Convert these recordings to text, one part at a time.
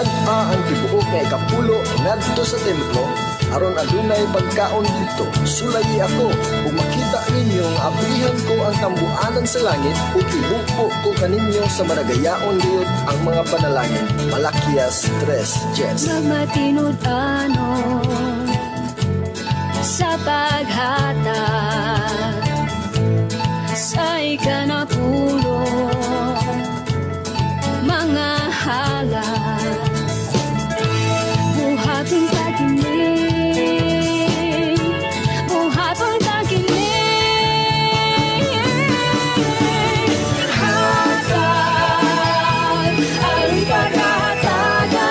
nagpa ang tibuok nga ikapulo ngadto sa templo aron adunay pagkaon didto. Sulayi ako ug makita ninyo nga abrihan ko ang tambuanan sa langit ug ibuko ko kaninyo sa maragayaon gayud ang mga panalangin. Malakias 3:10. Magmatinud-anon sa paghatag sa ikanapulo mga halag buhating taginig, buhatong taginig, hatag ang paghatagan,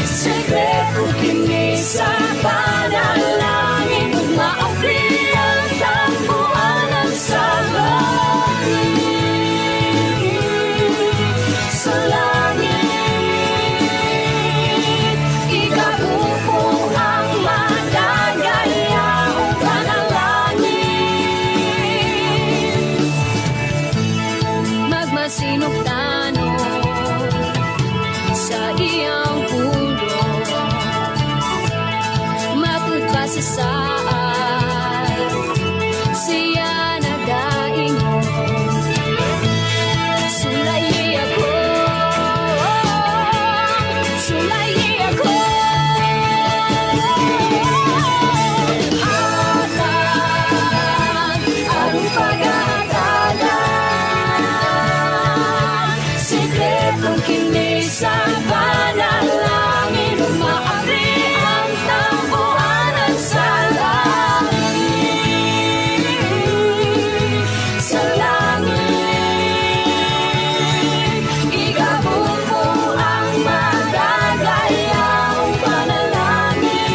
sekreto kini sa panalangin, maapri ang tambuanan sa langit, sa langit, ikabuko ang madagayaong panalangin, magmasinugtanon sa iyang pulo, matutpasasaan siya nagaingon. Sulayi ako, sulayi ako, hatag ang paghatagan, sekretong kini sa panalangin, maapri ang tambuanan sa langit, sa langit, ikabuko ang madagayaong panalangin.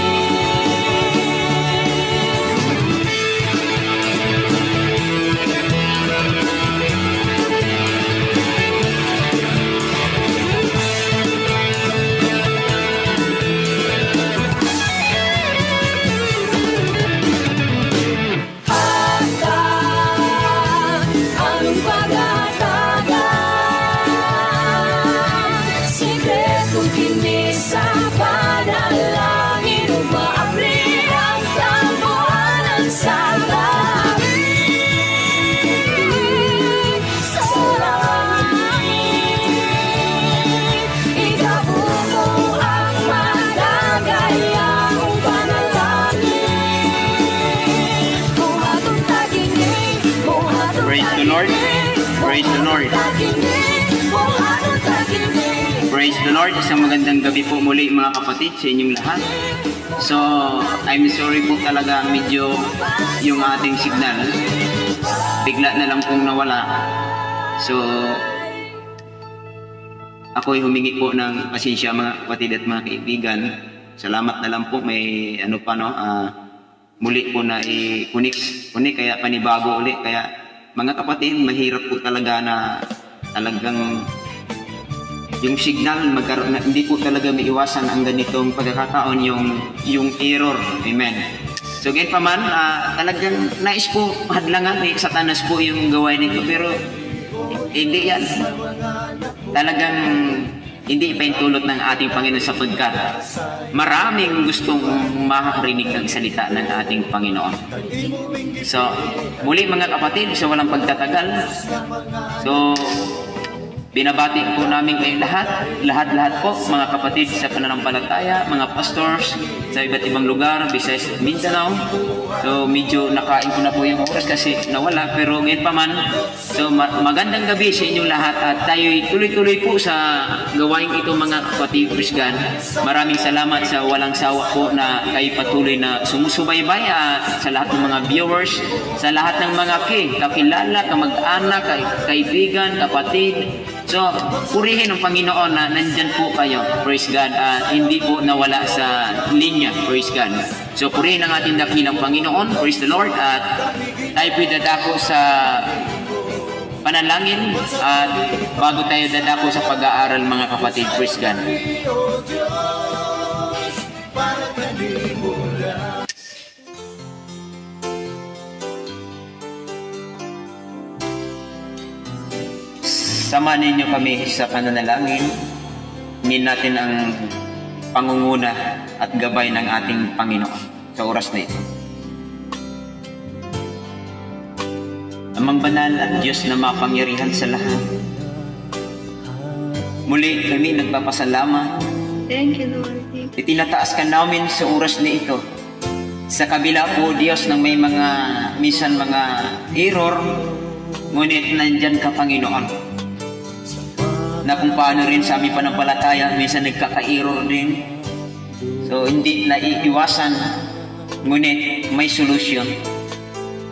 Hatag ang paghatagan, sekreto kini sa panalangin, maapri ang tambuanan sa langit, sa langit, ikabuko ang madagayaong panalangin, buhatong taginig, buhatong Praise the Lord. Praise the Lord. buhatong taginig. Praise the Lord. Isang magandang gabi po muli mga kapatid sa inyong lahat. So, I'm sorry po talaga medyo yung ating signal. Bigla na lang pong nawala. So, ako'y humingi po ng pasensya mga kapatid at mga kaibigan. Salamat na lang po may ano pa no, muli po na i-connect kaya panibago uli. Kaya mga kapatid, mahirap po talaga na talagang yung signal magkaroon na hindi po talaga maiwasan ang ganitong pagkakataon yung error. Amen. So gayon pa man, talagang nais po hadlangan ni Satanas po yung gawain nito, pero hindi yan. Talagang hindi ipahintulot ng ating Panginoon sapagkat maraming gustong makakarinig ng salita ng ating Panginoon. So, muli mga kapatid, sa walang pagtatagal, so binabati po namin kayo lahat po mga kapatid sa pananampalataya, mga pastors sa iba't ibang lugar, Visayas at Mindanao. So medyo nakain ko na po yung oras kasi nawala, pero ngayon pa man. So magandang gabi sa inyong lahat at tayo'y tuloy-tuloy po sa gawain ito mga kapatid. Praise God. Maraming salamat sa walang sawa po na kayo patuloy na sumusubaybay at sa lahat ng mga viewers, sa lahat ng mga kakilala, kamag-anak, kaibigan, kapatid. So, purihin ang Panginoon na nandyan po kayo. Praise God. Hindi po nawala sa linya. Praise God. So, purihin ang ating dakilang Panginoon. Praise the Lord. At tayo po'y dadako sa panalangin. At bago tayo dadako sa pag-aaral mga kapatid. Praise God. Sama ninyo kami sa pananalangin. Hingin natin ang pangunguna at gabay ng ating Panginoon sa oras na ito. Amang banal at Diyos na mapangyarihan sa lahat, muli kami nagpapasalamat. Thank you, Lord. Thank you. Itinataas ka namin sa oras na ito. Sa kabila po, Diyos, ng may minsan mga error, ngunit nandyan ka, Panginoon. Na kung paano rin sa aming panampalataya, minsan nagkaka-error din. So, hindi naiiwasan, ngunit may solusyon.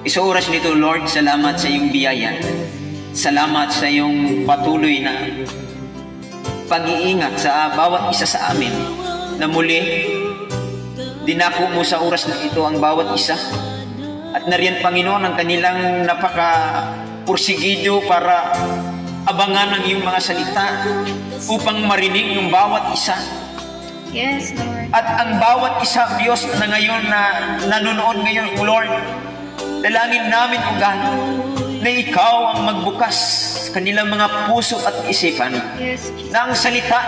Sa oras nito, Lord, salamat sa iyong biyaya. Salamat sa iyong patuloy na pag-iingat sa bawat isa sa amin, na muli, dinako mo sa oras na ito ang bawat isa. At nariyan, Panginoon, ang kanilang napaka-pursigido para abangan ang iyong mga salita upang marinig ng bawat isa. Yes, Lord. At ang bawat isa, Diyos, na ngayon na nanonood ngayon, Lord, dalangin namin, O God, na Ikaw ang magbukas sa kanilang mga puso at isipan, Yes, Jesus. na ang salita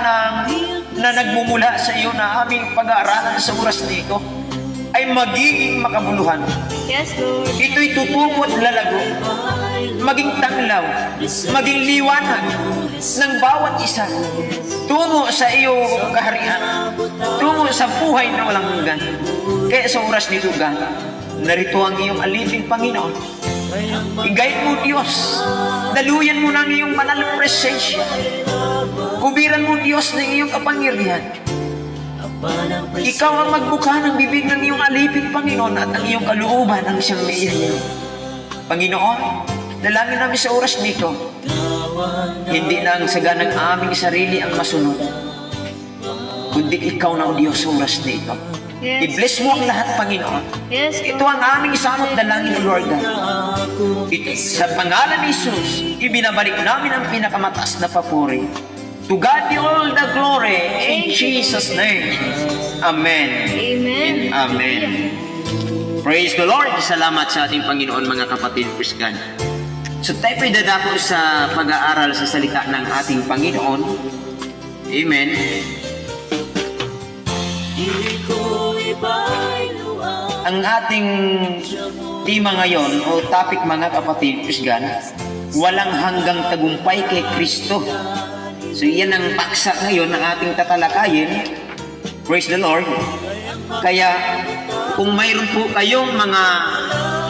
na nagmumula sa iyo na aming pag-aaralan sa oras na ito ay magiging makabuluhan. Yes, Lord. Ito'y tutubo at lalago, maging tanglaw, maging liwanag ng bawat isa tungo sa iyo kaharian, tungo sa buhay na walang hanggan. Kaya sa oras nito, God, narito ang iyong alipin, Panginoon. I-guide mo, Diyos. Daluyan mo ng iyong banal na presensya. Kubiran mo, Diyos, ng iyong kapangyarihan. Ikaw ang magbuka ng bibig ng iyong alipin, Panginoon, at ang iyong kalooban ang siyang maiyayin. Panginoon, dalangin namin sa oras nito, hindi na ang saga ng aming sarili ang masunod, kundi ikaw na, O Diyos, sa oras nito. Yes. I-bless mo ang lahat, Panginoon. Yes, Ito Lord. ang aming isamot dalangin, O Lord God. Ito, sa pangalan ni Jesus, ibinabalik namin ang pinakamataas na papuri. To God be all the glory, in Jesus' name. Amen. Amen. And amen. Praise the Lord. Salamat sa ating Panginoon, mga kapatid. Praise God. So tayo po'y dadako sa pag-aaral sa salita ng ating Panginoon. Amen. Ang ating tema ngayon o topic, mga kapatid, praise God, walang hanggang tagumpay kay Kristo. So yan ang paksa ngayon ng ating tatalakayin. Praise the Lord. Kaya kung mayroon po kayong mga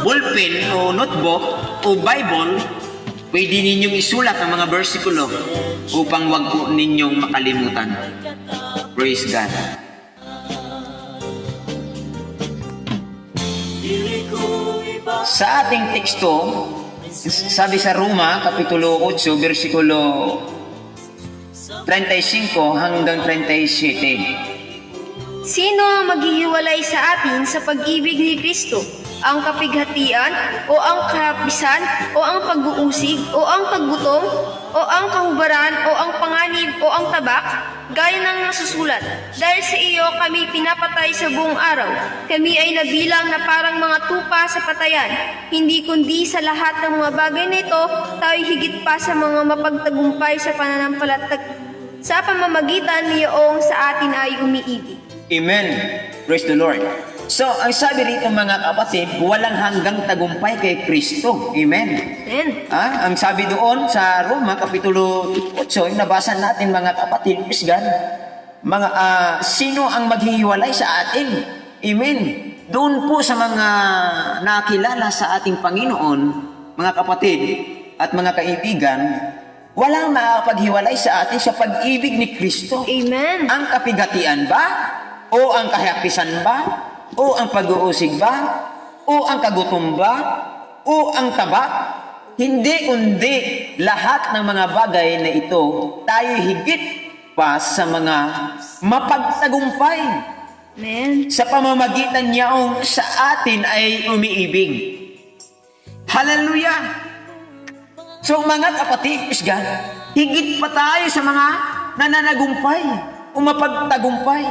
ballpen o notebook o Bible, pwede ninyong isulat ang mga bersikulo upang wag po ninyong makalimutan. Praise God. Sa ating teksto, sabi sa Roma, Kapitulo 8, versikulo 35 hanggang 37. Sino ang maghihiwalay sa atin sa pag-ibig ni Kristo? Ang kapighatian, o ang kahapisan, o ang pag-uusig, o ang paggutom, o ang kahubaran, o ang panganib, o ang tabak? Gaya ng nasusulat, dahil sa iyo kami pinapatay sa buong araw. Kami ay nabilang na parang mga tupa sa patayan. Hindi kundi sa lahat ng mga bagay na ito, tayo higit pa sa mga mapagtagumpay sa pananampalatag sa pamamagitan niyong sa atin ay umiibig. Amen. Praise the Lord. So, ang sabi rito, mga kapatid, walang hanggang tagumpay kay Kristo. Amen. Amen. Ang sabi doon sa Roma, Kapitulo 8, nabasa natin, mga kapatid, praise God, sino ang maghihiwalay sa atin? Amen. Doon po sa mga nakilala sa ating Panginoon, mga kapatid at mga kaibigan, walang makapaghiwalay sa atin sa pag-ibig ni Kristo. Amen. Ang kapigatian ba? O ang kahapisan ba? O ang pag-uusig ba? O ang kagutom ba? O ang tabak? Hindi kundi lahat ng mga bagay na ito, tayo higit pa sa mga mapagtagumpay. Amen. Sa pamamagitan niyang sa atin ay umiibig. Hallelujah! So mga kapatid, praise God, higit pa tayo sa mga nananagumpay o mapagtagumpay.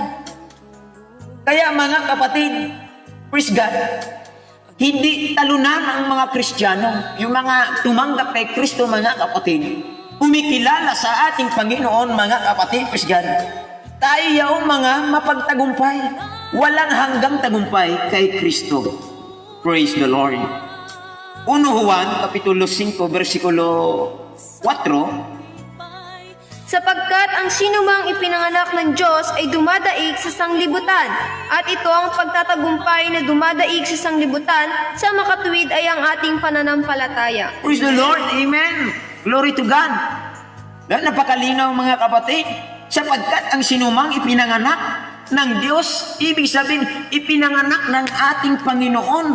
Kaya mga kapatid, praise God, hindi talunan ang mga Kristiyano, yung mga tumanggap kay Kristo, mga kapatid, kumikilala sa ating Panginoon, mga kapatid, praise God, tayo yaong mga mapagtagumpay. Walang hanggang tagumpay kay Kristo. Praise the Lord. 1 Juan, Kapitulo 5, versikulo 4, Sapagkat ang sinumang ipinanganak ng Diyos ay dumadaig sa sanglibutan, at ito ang pagtatagumpay na dumadaig sa sanglibutan, sa makatuwid ay ang ating pananampalataya. praise the Lord. Amen. Glory to God. Napakalinaw, mga kapatid. Sapagkat ang sinumang ipinanganak ng Diyos, ibig sabihin, ipinanganak ng ating Panginoon.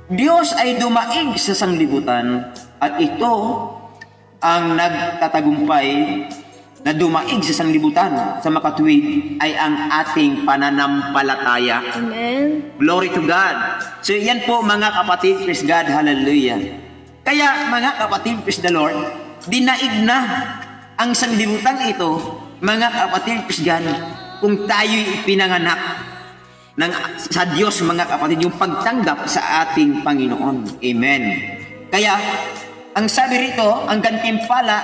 Diyos ay dumaig sa sanglibutan, at ito ang nagtatagumpay na dumaig sa sanglibutan, sa makatuwid ay ang ating pananampalataya. Amen. Glory to God. So yan po, mga kapatid, praise God, hallelujah. Kaya mga kapatid, praise the Lord, dinaig na ang sanglibutan ito, mga kapatid, praise God, kung tayo'y ipinanganak sa Diyos, mga kapatid, yung pagtanggap sa ating Panginoon. Amen. Kaya, ang sabi rito, ang gantimpala,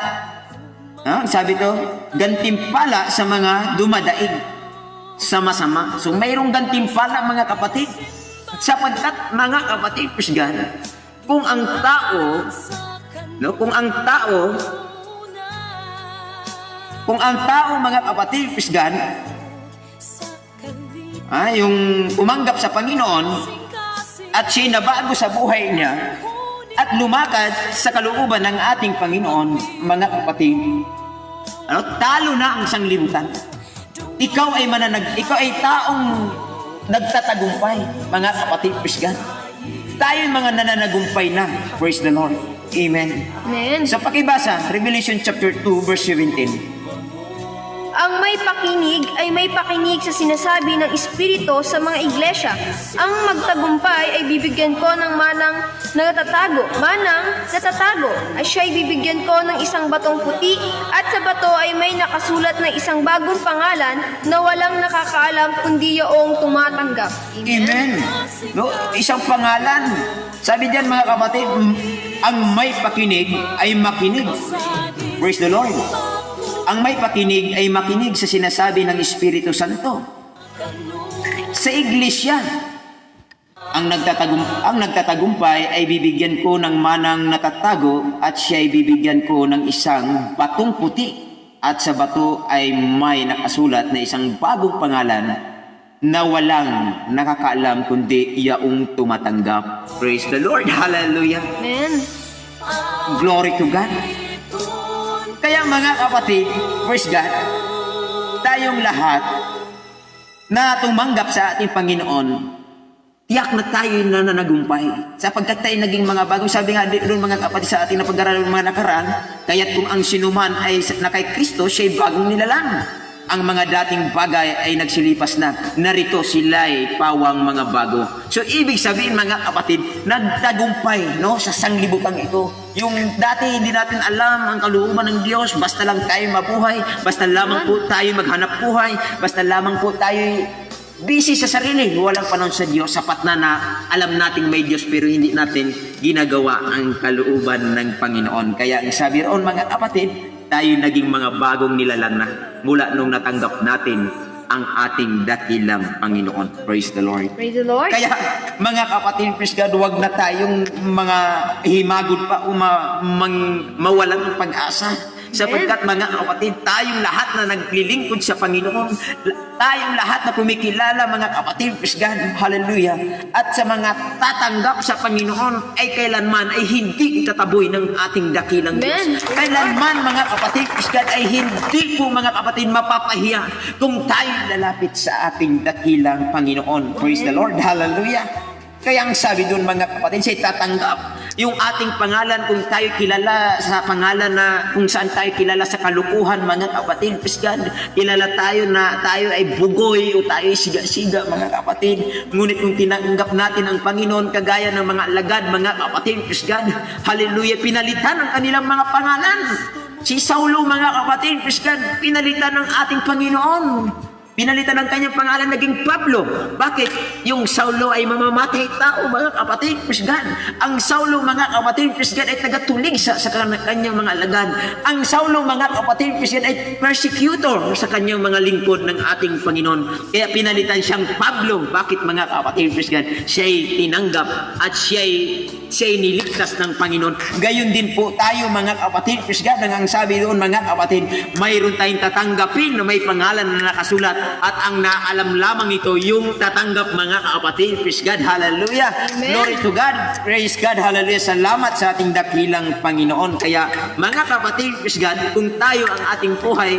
sabi to, gantimpala sa mga dumadaig sa masama. So, mayroong gantimpala, mga kapatid. Sapagkat, mga kapatid, praise God, kung ang tao, mga kapatid, praise God, yung umanggap sa Panginoon at siya nabago sa buhay niya at lumakad sa kalooban ng ating Panginoon, mga kapatid, talo na ang sanglibutan. Ikaw ay taong nagtatagumpay, mga kapatid, praise God. Tayo mga nananagumpay na, praise the Lord. Amen. Amen. Sa pakibasa, Revelation chapter 2, verse 17. Ang may pakinig ay may pakinig sa sinasabi ng Espiritu sa mga iglesia. Ang magtagumpay ay bibigyan ko ng manang natatago. Manang natatago ay siya'y bibigyan ko ng isang batong puti, at sa bato ay may nakasulat na isang bagong pangalan na walang nakakaalam kundi yoong tumatanggap. Amen. No, isang pangalan. Sabi diyan, mga kapatid, ang may pakinig ay makinig. Praise the Lord. Ang may pakinig ay makinig sa sinasabi ng Espiritu Santo. Sa iglesia, ang nagtatagumpay ay bibigyan ko ng manang natatago, at siya ay bibigyan ko ng isang batong puti, at sa bato ay may nakasulat na isang bagong pangalan na walang nakakaalam kundi yaong tumatanggap. Praise the Lord. Hallelujah. Amen. Glory to God. Kaya mga kapatid, praise God, tayong lahat na tumanggap sa ating Panginoon, tiyak na tayo na nanagumpay. Sapagkat tayo naging mga bagong, sabi nga doon, mga kapatid, sa ating napag-aralan ng mga nakaraan, kaya't kung ang sinuman ay na kay Kristo, siya'y bagong nilalang. Ang mga dating bagay ay nagsilipas na, narito sila'y pawang mga bago. So, ibig sabihin, mga kapatid, nagtagumpay, no, sa sanglibutang ito. Yung dati hindi natin alam ang kalooban ng Diyos, basta lang tayo mabuhay, basta lamang po tayo maghanap buhay, basta lamang po tayo busy sa sarili, walang panahon sa Diyos, sapat na alam nating may Diyos pero hindi natin ginagawa ang kalooban ng Panginoon. Kaya ang sabi roon, mga kapatid, tayo naging mga bagong nilalang na mula nung natanggap natin ang ating dakilang Panginoon. Praise the Lord. Praise the Lord. Kaya, mga kapatid, praise God, huwag na tayong mga himagod pa o mawalan ng pag-asa. Sapagkat, mga kapatid, tayong lahat na naglilingkod sa Panginoon, tayong lahat na kumikilala, mga kapatid, praise God, hallelujah, at sa mga tatanggap sa Panginoon ay kailanman ay hindi itataboy ng ating dakilang Diyos. Kailanman, mga kapatid, praise God, ay hindi po, mga kapatid, mapapahiya kung tayo lalapit sa ating dakilang Panginoon. Praise the Lord, hallelujah. Kaya ang sabi doon, mga kapatid, siya tatanggap yung ating pangalan, kung tayo kilala sa pangalan na kung saan tayo kilala sa kalukuhan, mga kapatid, praise God, kilala tayo na tayo ay bugoy o tayo ay siga-siga, mga kapatid. Ngunit kung tinanggap natin ang Panginoon kagaya ng mga alagad, mga kapatid, praise God, hallelujah, pinalitan ang kanilang mga pangalan. Si Saulo, mga kapatid, praise God, pinalitan ng ating Panginoon. Pinalitan ang kanyang pangalan, naging Pablo. Bakit? Yung Saulo ay mamamatay tao, mga kapatid, praise God. Ang Saulo, mga kapatid, praise God, ay tagatulig sa kanyang mga alagad. Ang Saulo, mga kapatid, praise God, ay persecutor sa kanyang mga lingkod ng ating Panginoon. Kaya pinalitan siyang Pablo. Bakit, mga kapatid, praise God? Siya'y tinanggap at siya'y niligtas ng Panginoon. Gayon din po tayo, mga kapatid, praise God. Ang sabi doon, mga kapatid, mayroon tayong tatanggapin na may pangalan na nakasulat at ang naalam lamang ito yung tatanggap, mga kapatid. Praise God, hallelujah. Amen. Glory to God, praise God, hallelujah. Salamat sa ating dakilang Panginoon. Kaya, mga kapatid, praise God, kung tayo ang ating buhay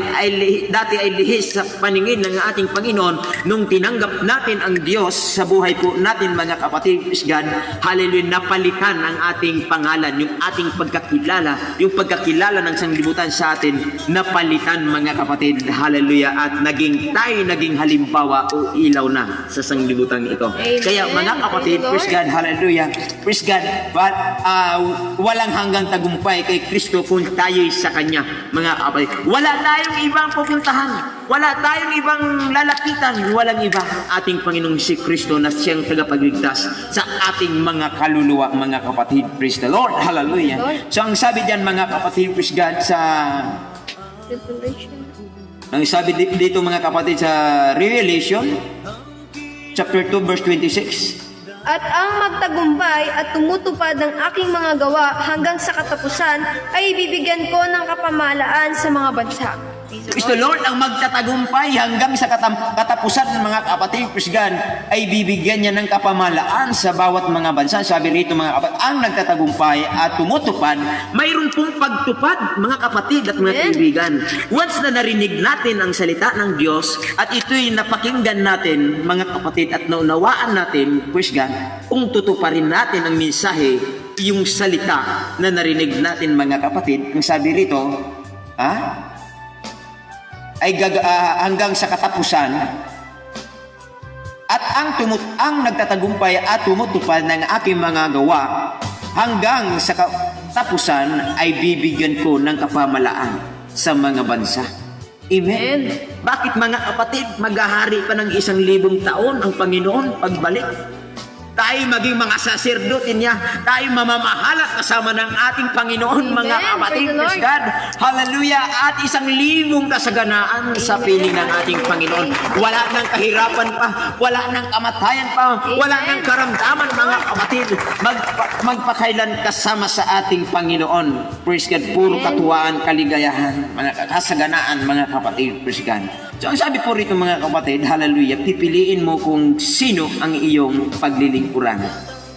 dati ay lihis sa paningin ng ating Panginoon, nung tinanggap natin ang Diyos sa buhay po natin, mga kapatid, praise God, hallelujah, napalitan ang ating pangalan, yung ating pagkakilala, yung pagkakilala ng sanglibutan sa atin, napalitan, mga kapatid, hallelujah, at naging halimbawa o ilaw na sa sanglibutan ito. Amen. Kaya, mga kapatid, praise God, hallelujah, praise God, but walang hanggang tagumpay kay Kristo kung tayo'y sa Kanya, mga kapatid. Wala tayong ibang pupuntahan, wala tayong ibang lalapitan, walang iba ating Panginoong si Kristo na siyang tagapagligtas sa ating mga kaluluwa, mga kapatid. Praise the Lord, hallelujah. So ang sabi diyan, mga kapatid, praise God, ang sabi dito, mga kapatid, sa Revelation chapter 2 verse 26, At ang magtagumpay at tumutupad ng aking mga gawa hanggang sa katapusan ay bibigyan ko ng kapamahalaan sa mga bansa. Praise the Lord, ang magtatagumpay hanggang sa katapusan ng mga kapatid, praise God, ay bibigyan niya ng kapamahalaan sa bawat mga bansa. Sabi rito, mga kapatid, ang nagtatagumpay at tumutupad, mayroon pong pagtupad, mga kapatid at mga kaibigan. Once na narinig natin ang salita ng Diyos at ito'y napakinggan natin, mga kapatid, at naunawaan natin, praise God, kung tutuparin natin ang mensahe, yung salita na narinig natin, mga kapatid, ang sabi rito, ay hanggang sa katapusan, at ang nagtatagumpay at tumutupad ng aking mga gawa hanggang sa katapusan ay bibigyan ko ng kapamahalaan sa mga bansa. Amen. Bakit, mga kapatid, maghahari pa ng 1,000 taon ang Panginoon pagbalik? Tayo maging mga saserdote niya, tayo mamamahala kasama ng ating Panginoon, mga Amen. kapatid, Praise the praise God, hallelujah, at 1,000 kasaganaan sa piling ng ating Panginoon. Wala nang kahirapan pa, wala nang kamatayan pa, wala nang karamdaman, mga kapatid, magpakailan kasama sa ating Panginoon. Praise God, puro katuwaan, kaligayahan, mga kasaganaan, mga kapatid, praise God. So ang sabi po rito, mga kapatid, hallelujah, pipiliin mo kung sino ang iyong paglilingkuran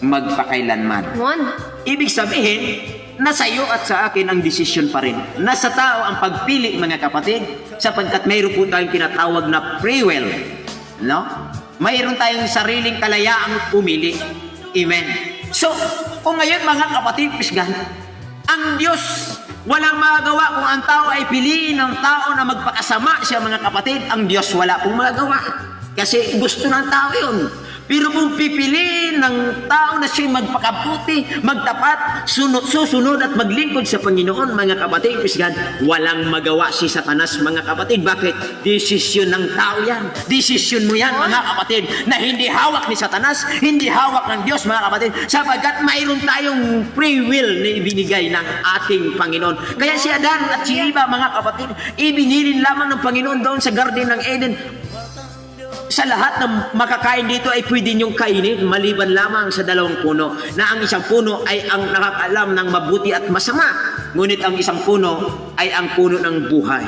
magpakailanman. Ibig sabihin, nasa iyo at sa akin ang desisyon pa rin. Nasa tao ang pagpili, mga kapatid, sapagkat mayroon po tayong tinatawag na free will. No? Mayroon tayong sariling kalayaang pumili. Amen. So, kung ngayon, mga kapatid, pisgan, ang Diyos walang magagawa kung ang tao ay piliin ng tao na magpakasama siya, mga kapatid. Ang Diyos wala pong magagawa kasi gusto ng tao yun. Pero kung pipiliin ng tao na siya magpakabuti, magtapat, susunod at maglingkod sa Panginoon, mga kapatid, pisgan, walang magawa si Satanas, mga kapatid. Bakit? Desisyon ng tao yan. Desisyon mo yan, mga kapatid, na hindi hawak ni Satanas, hindi hawak ng Diyos, mga kapatid, sapagkat mayroon tayong free will na ibinigay ng ating Panginoon. Kaya si Adan at si Eva, mga kapatid, ibinilin lamang ng Panginoon doon sa Garden ng Eden. Sa lahat ng makakain dito ay pwede niyong kainin maliban lamang sa 2 puno, na ang isang puno ay ang nakakaalam ng mabuti at masama, ngunit ang isang puno ay ang puno ng buhay,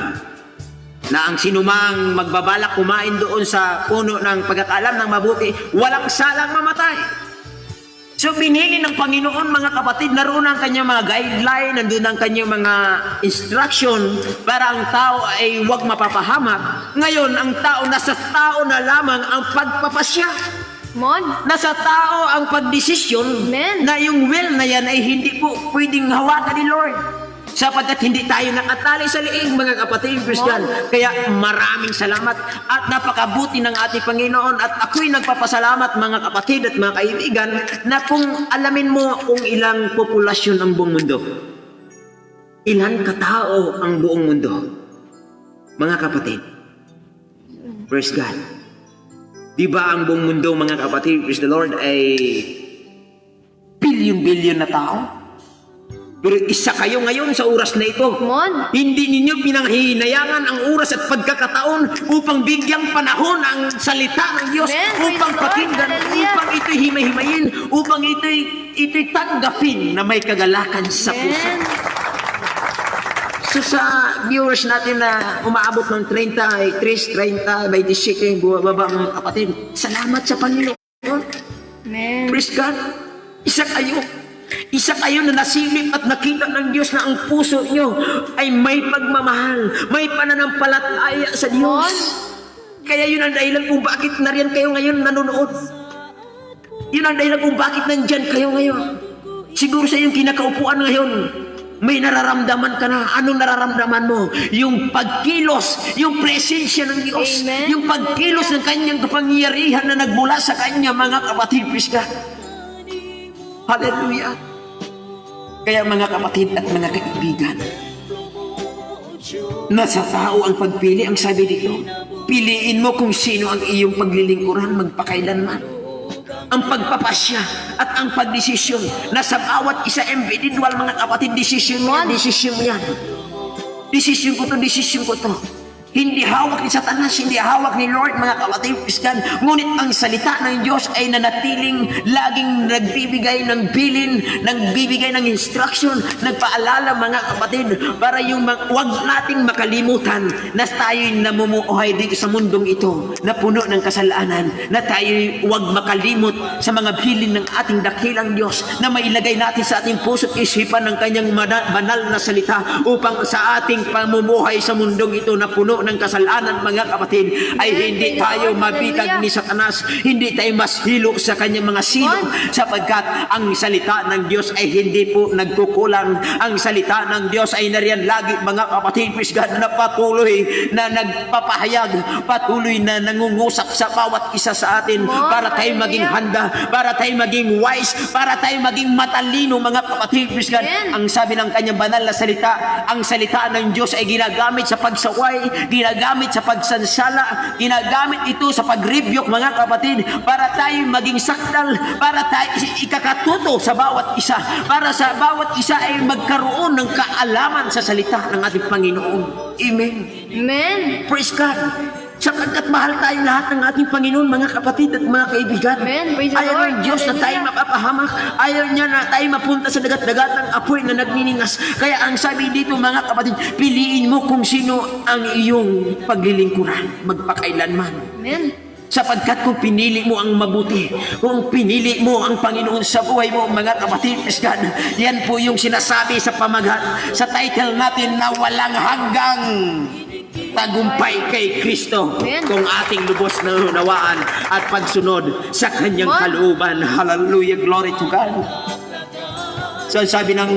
na ang sinumang magbabalak kumain doon sa puno ng pagkakaalam ng mabuti, walang salang mamatay. So binili ng Panginoon, mga kapatid, naroon ang kanyang mga guideline, nandun ang kanyang mga instruction para ang tao ay huwag mapapahamak. Ngayon, ang tao, nasa tao na lamang ang pagpapasya. Nasa tao ang pagdesisyon na yung will na yan ay hindi po pwedeng hawakan ni Lord. Sapagkat hindi tayo nakatali sa liig, mga kapatid Christian. Kaya maraming salamat at napakabuti ng ating Panginoon, at ako'y nagpapasalamat, mga kapatid at mga kaibigan, na kung alamin mo kung ilang populasyon ang buong mundo, ilan katao ang buong mundo, mga kapatid, Praise God. Di ba ang buong mundo, mga kapatid, praise the Lord, ay billion-billion na tao? Pero isa kayo ngayon sa oras na ito. Come on. Hindi ninyo pinanghihinayangan ang oras at pagkakataon upang bigyang panahon ang salita ng Diyos, Amen. upang Praise the Lord. pakinggan, Hallelujah. upang ito'y himay-himayin, upang ito'y tanggapin na may kagalakan sa puso. Amen. So sa viewers natin na umaabot ng 30, 30, 25, bumababa mga kapatid, salamat sa Panginoon. Amen. Praise God. Isa kayo na nasilip at nakita ng Diyos na ang puso nyo ay may pagmamahal, may pananampalataya sa Diyos. Kaya yun ang dahilan kung bakit nariyan kayo ngayon nanonood. Yun ang dahilan kung bakit nandyan kayo ngayon. Siguro sa iyong kinakaupuan ngayon, may nararamdaman ka na. Anong nararamdaman mo? Yung pagkilos, yung presensya ng Diyos, Amen. yung pagkilos ng kanyang kapangyarihan na nagmula sa kanya, mga kapatid. Praise God. Hallelujah. Kaya mga kapatid at mga kaibigan, nasa tao ang pagpili. Ang sabi dito, piliin mo kung sino ang iyong paglilingkuran magpakailanman. Ang pagpapasya at ang pagdesisyon, nasa bawat isa individual, mga kapatid, desisyon mo yan, desisyon mo yan. Desisyon ko to, desisyon ko to. Hindi hawak ni Satanas, hindi hawak ni Lord, mga kapatid, Piskan. Ngunit ang salita ng Diyos ay nanatiling laging nagbibigay ng bilin, nagbibigay ng instruction, nagpaalala, mga kapatid, para yung wag nating makalimutan na tayo'y namumuhay dito sa mundong ito na puno ng kasalanan, na tayo'y wag makalimot sa mga bilin ng ating dakilang Diyos na mailagay natin sa ating puso't isipan ng kanyang banal na salita upang sa ating pamumuhay sa mundong ito na puno ng kasalanan, mga kapatid, ay hindi tayo mabitag ni Satanas, hindi tayo mashilo sa kanyang mga sino, sapagkat ang salita ng Diyos ay hindi po nagkukulang. Ang salita ng Diyos ay nariyan lagi, mga kapatid, praise God, na patuloy na nagpapahayag, patuloy na nangungusap sa bawat isa sa atin para tayo maging handa, para tayo maging wise, para tayo maging matalino, mga kapatid, praise God. Ang sabi ng kanyang banal na salita, ang salita ng Diyos ay ginagamit sa pagsaway, ginagamit sa pagsansala, ginagamit ito sa pag-rebuke, mga kapatid, para tayo maging sakdal, para tayo ikakatuto sa bawat isa, para sa bawat isa ay magkaroon ng kaalaman sa salita ng ating Panginoon. Amen. Amen. Praise God. Sapagkat mahal tayo lahat ng ating Panginoon, mga kapatid at mga kaibigan. Amen. Praise the Ayaw Lord. ng Diyos na tayo Hallelujah. mapapahamak. Ayaw niya na tayo mapunta sa dagat-dagat ng apoy na nagniningas. Kaya ang sabi dito, mga kapatid, piliin mo kung sino ang iyong paglilingkuran magpakailanman. Amen. Sapagkat kung pinili mo ang mabuti, kung pinili mo ang Panginoon sa buhay mo, mga kapatid, praise God, yan po yung sinasabi sa pamagat, sa title natin na walang hanggang tagumpay kay Kristo, Amen. kung ating lubos na unawaan at pagsunod sa kanyang kalooban. Hallelujah, glory to God. So sabi ng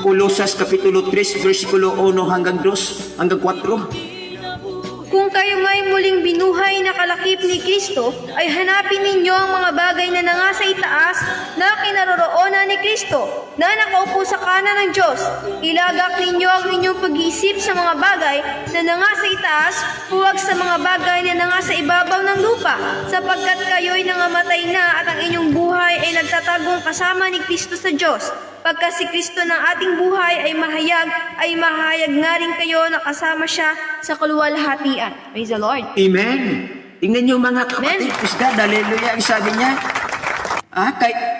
Colosas Kapitulo 3, versikulo 1 hanggang 2, hanggang 4, Kung kayo nga'y muling binuhay na kalakip ni Kristo, ay hanapin ninyo ang mga bagay na nangasa itaas na kinaroroonan ni Kristo, na nakaupo sa kanan ng Diyos. Ilagak ninyo ang inyong pag-iisip sa mga bagay na nangasa itaas, huwag sa mga bagay na nangasa ibabaw ng lupa, sapagkat kayo'y nangamatay na at ang inyong buhay ay nagtatagong kasama ni Kristo sa Diyos. Pagka si Kristo ng ating buhay ay mahayag nga rin kayo na kasama siya sa kaluwalhatian. Praise the Lord. Amen. Tingnan niyo, mga kapatid, praise God, hallelujah, ang sabi niya,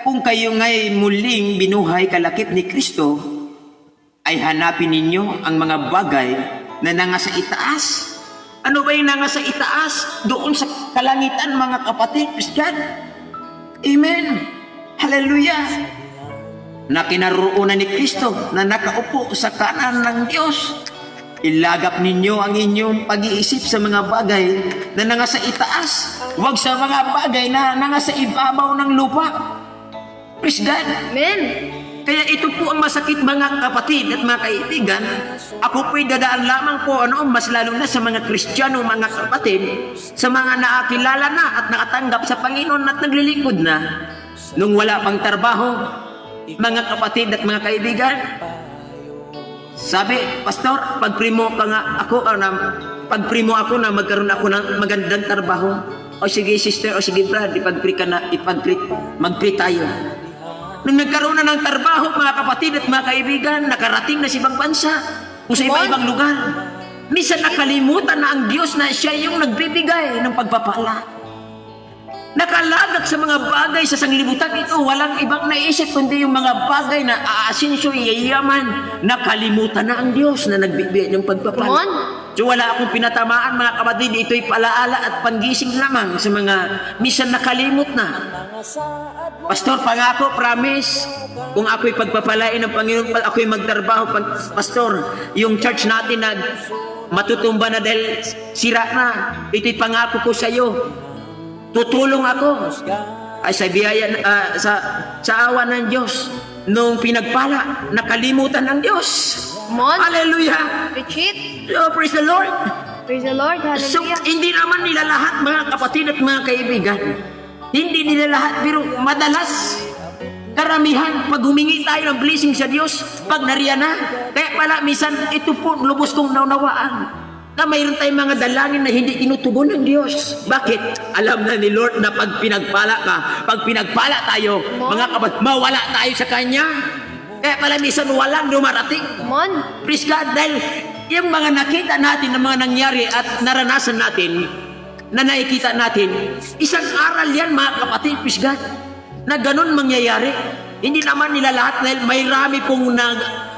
kung kayo nga'y muling binuhay kalakip ni Kristo, ay hanapin ninyo ang mga bagay na nangasa itaas. Ano ba yung nangasa itaas? Doon sa kalangitan, mga kapatid, praise God. Amen. Hallelujah. Na kinaroonan ni Kristo, na nakaupo sa kanan ng Diyos. Ilagap ninyo ang inyong pag-iisip sa mga bagay na nangasa itaas, huwag sa mga bagay na nangasa ibabaw ng lupa. Praise God. Amen. Kaya ito po ang masakit, mga kapatid at mga kaibigan. Ako po'y dadaan lamang po, mas lalo na sa mga Kristiyano, mga kapatid, sa mga nakakilala na at nakatanggap sa Panginoon at naglilingkod na, nung wala pang trabaho, mga kapatid at mga kaibigan, Sabi, Pastor, pagprimo ka nga ako, pagprimo ako na magkaroon ako ng magandang trabaho. O sige, sister, o sige, brad, magpre tayo. Nung nagkaroon na ng trabaho, mga kapatid at mga kaibigan, nakarating na sa ibang bansa o sa iba-ibang lugar. Minsan nakalimutan na ang Diyos na siya yung nagbibigay ng pagpapala. Nakalagak sa mga bagay sa sanglibutan ito, walang ibang naisip kundi yung mga bagay na aasinso, yayaman. Nakalimutan na ang Diyos na nagbibigay ng pagpapala. So wala akong pinatamaan, mga kapatid, ito'y palaala at panggising lamang sa mga minsan nakalimot na. Pastor, pangako, promise, kung ako'y pagpapalain ng Panginoon, ako'y magtrabaho, Pastor, yung church natin na matutumba na dahil sira na, ito'y pangako ko sa iyo. Tutulong ako ay sa biyaya, sa awa ng Diyos. Nung pinagpala, nakalimutan ng Diyos. Hallelujah! Preach it. Oh, praise the Lord! Praise the Lord. So, Hallelujah. hindi naman nila lahat, mga kapatid at mga kaibigan. Hindi nila lahat, pero madalas, karamihan, pag humingi tayo ng blessing sa Diyos, pag nariyan na, kaya pala, minsan, ito po, lubos kong naunawaan. Na mayroon tayong mga dalangin na hindi tinutugon ng Diyos. Bakit? Alam na ni Lord na pag pinagpala ka, pag pinagpala tayo, mga kapatid, mawala tayo sa Kanya. Kaya pala minsan walang dumarating. Praise God, dahil yung mga nakita natin, ng mga nangyari at naranasan natin, na nakikita natin, isang aral yan, mga kapatid, praise God, na ganun mangyayari. Hindi naman nila lahat dahil may rami pong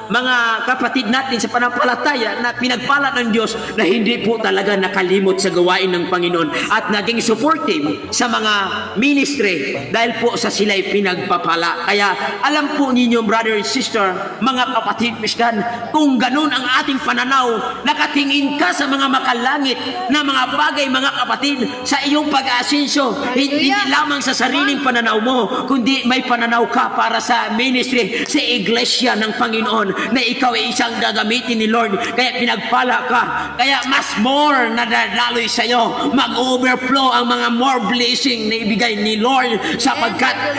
mga kapatid natin sa panampalataya na pinagpala ng Diyos na hindi po talaga nakalimot sa gawain ng Panginoon at naging supportive sa mga ministry dahil po sa sila'y pinagpapala. Kaya alam po ninyo, brother and sister, mga kapatid, Christian, kung ganun ang ating pananaw, nakatingin ka sa mga makalangit na mga bagay, mga kapatid, sa iyong pag-asenso, hindi lamang sa sariling pananaw mo, kundi may pananaw ka para sa ministry, sa iglesia ng Panginoon, na ikaw ay isang gagamitin ni Lord, kaya pinagpala ka, kaya mas more na dadaloy sa iyo, mag-overflow ang mga more blessing na ibigay ni Lord, sapagkat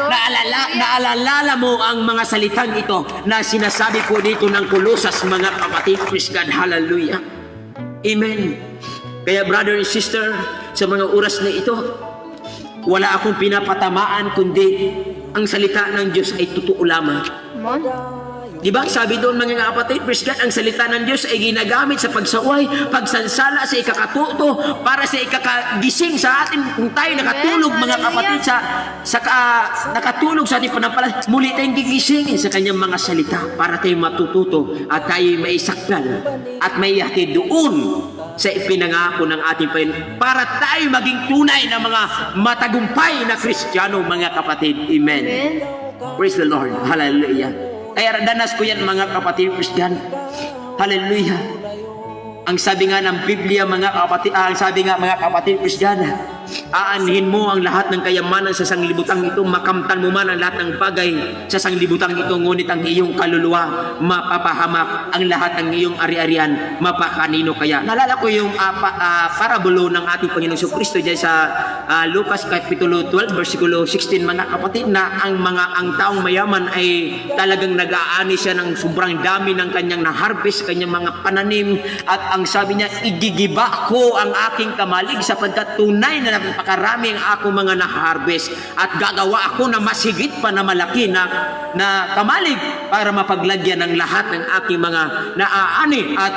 naalala mo ang mga salitang ito na sinasabi po dito ng Kolosas, mga kapatid. Praise God, hallelujah, amen. Kaya brother and sister, sa mga oras na ito, wala akong pinapatamaan kundi ang salita ng Diyos ay totoo lamang. Diba? Sabi doon, mga kapatid, praise God, ang salita ng Diyos ay ginagamit sa pagsaway, pagsansala, sa ikakatuto, para sa ikakagising sa atin. Kung tayo nakatulog, mga kapatid, nakatulog sa ating panampalataya, muli tayong gigisingin sa kanyang mga salita para tayo matututo at tayo maisakdal at maihatid doon sa ipinangako ng ating Panginoon para tayo maging tunay na mga matagumpay na Kristiyano, mga kapatid. Amen. Praise the Lord. Hallelujah. Kaya danas ko yan, mga kapatid Kristiyan. Hallelujah. Ang sabi nga ng Biblia, mga kapatid, ang sabi nga, mga kapatid Kristiyan, aanhin mo ang lahat ng kayamanan sa sanglibutang ito, makamtan mo man ang lahat ng bagay sa sanglibutang ito, ngunit ang iyong kaluluwa mapapahamak, ang lahat ng iyong ari-arian mapakanino kaya. Nalala ko yung parabulo ng ating Panginoong Kristo diyan sa Lucas Kapitulo 12 versikulo 16, mga kapatid, na ang taong mayaman ay talagang nag-aani siya ng sobrang dami ng kanyang na-harvest, kanyang mga pananim, at ang sabi niya, igigiba ko ang aking kamalig sapagkat tunay na napakarami ang ako mga na-harvest, at gagawa ako na masigit pa na malaki na kamalig para mapaglagyan ng lahat ng aking mga naaani. At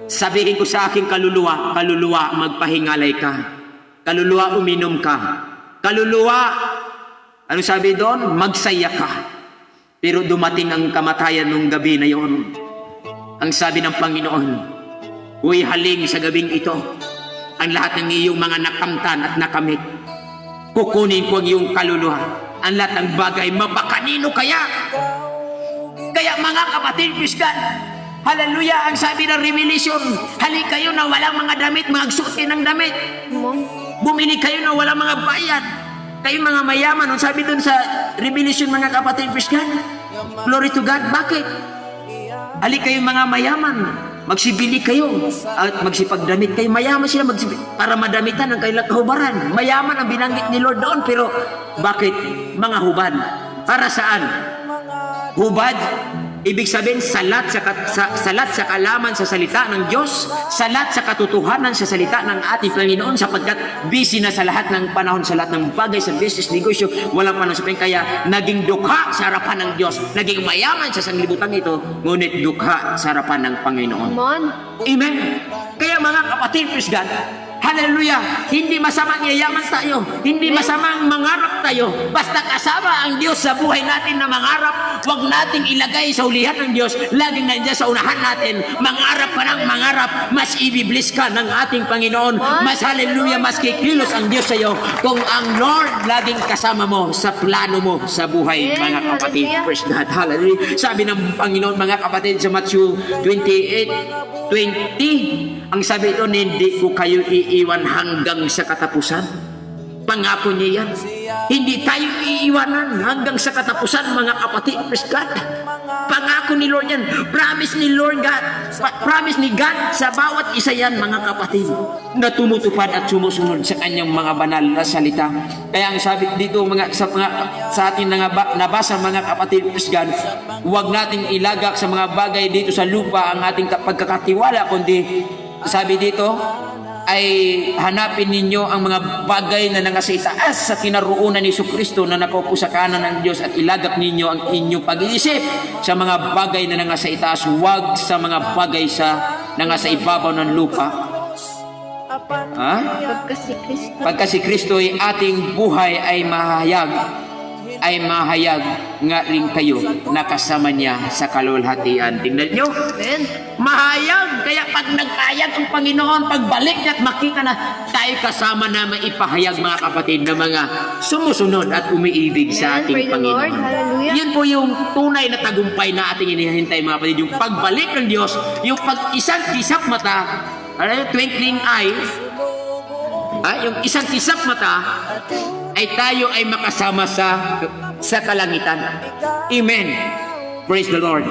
sabihin ko sa aking kaluluwa, magpahingalay ka. Kaluluwa, uminom ka. Kaluluwa, ano sabi doon? Magsaya ka. Pero dumating ang kamatayan nung gabi na yon. Ang sabi ng Panginoon, huwag haling sa gabing ito ang lahat ng iyong mga nakamtan at nakamit. Kukunin ko ang iyong kaluluwa. Ang lahat ng bagay, mapakanino kaya? Kaya mga kapatid, praise God, hallelujah, ang sabi ng Revelation, hali kayo na walang mga damit, magsuotin ng damit. Bumili kayo na walang mga bayad. Kayo mga mayaman, ang sabi dun sa Revelation, mga kapatid, praise God, glory to God. Bakit? Hali kayo mga mayaman, magsibili kayo at magsipagdamit kayo. Mayaman sila para madamitan ang kailang kahubaran. Mayaman ang binanggit ni Lord doon, pero bakit mga hubad? Para saan? Hubad, Ibig sabihin, salat sa kalaman sa salita ng Diyos, salat sa katotohanan sa salita ng ating Panginoon, sapagkat busy na sa lahat ng panahon, sa lahat ng bagay, sa business, negosyo, walang panahon sa Panginoon. Kaya naging dukha sa harapan ng Diyos, naging mayaman sa sanglibutan ito, ngunit dukha sa harapan ng Panginoon. Amen. Amen. Kaya mga kapatid, praise God, hallelujah, hindi masamang yayaman tayo, hindi masamang mangarap tayo, basta kasama ang Diyos sa buhay natin na mangarap, huwag nating ilagay sa ulihan ng Diyos, laging nandiyan sa unahan natin, mangarap ka ng mangarap, mas ibibliss ka ng ating Panginoon, mas hallelujah, mas kikilos ang Diyos sa iyo, kung ang Lord laging kasama mo sa plano mo sa buhay, mga kapatid, praise God, hallelujah. Sabi ng Panginoon, mga kapatid, sa Matthew 28:20, ang sabi ito, hindi ko kayo iiwan hanggang sa katapusan. Pangako niya yan. Hindi tayo iiwanan hanggang sa katapusan, mga kapatid. Praise God. Pangako ni Lord yan. Promise ni Lord God. Promise ni God sa bawat isa yan, mga kapatid, na tumutupad at sumusunod sa kanyang mga banal na salita. Kaya ang sabi dito sa ating nabasa, mga kapatid, praise God, huwag nating ilagak sa mga bagay dito sa lupa ang ating pagkakatiwala, kundi sabi dito ay hanapin ninyo ang mga bagay na nangasa itaas sa kinaroonan ni Jesucristo na nakaupo sa kanan ng Diyos, at ilagak ninyo ang inyong pag-iisip sa mga bagay na nangasa itaas, huwag sa mga bagay sa nangasa ibabaw ng lupa. Pagka si Kristo ay ating buhay ay mahayag nga rin kayo nakasama niya sa kalulhatian. Tingnan nyo, mahayag. Kaya pag nagpahayag ang Panginoon, pagbalik niya at makita na tayo kasama na maipahayag, mga kapatid, na mga sumusunod at umiibig sa ating Panginoon. Yan po yung tunay na tagumpay na ating inihintay, mga kapatid, yung pagbalik ng Diyos, yung pag-isang kisap mata, twinkling eye, yung isang kisap mata, ay tayo ay makasama sa kalangitan. Amen. Praise the Lord.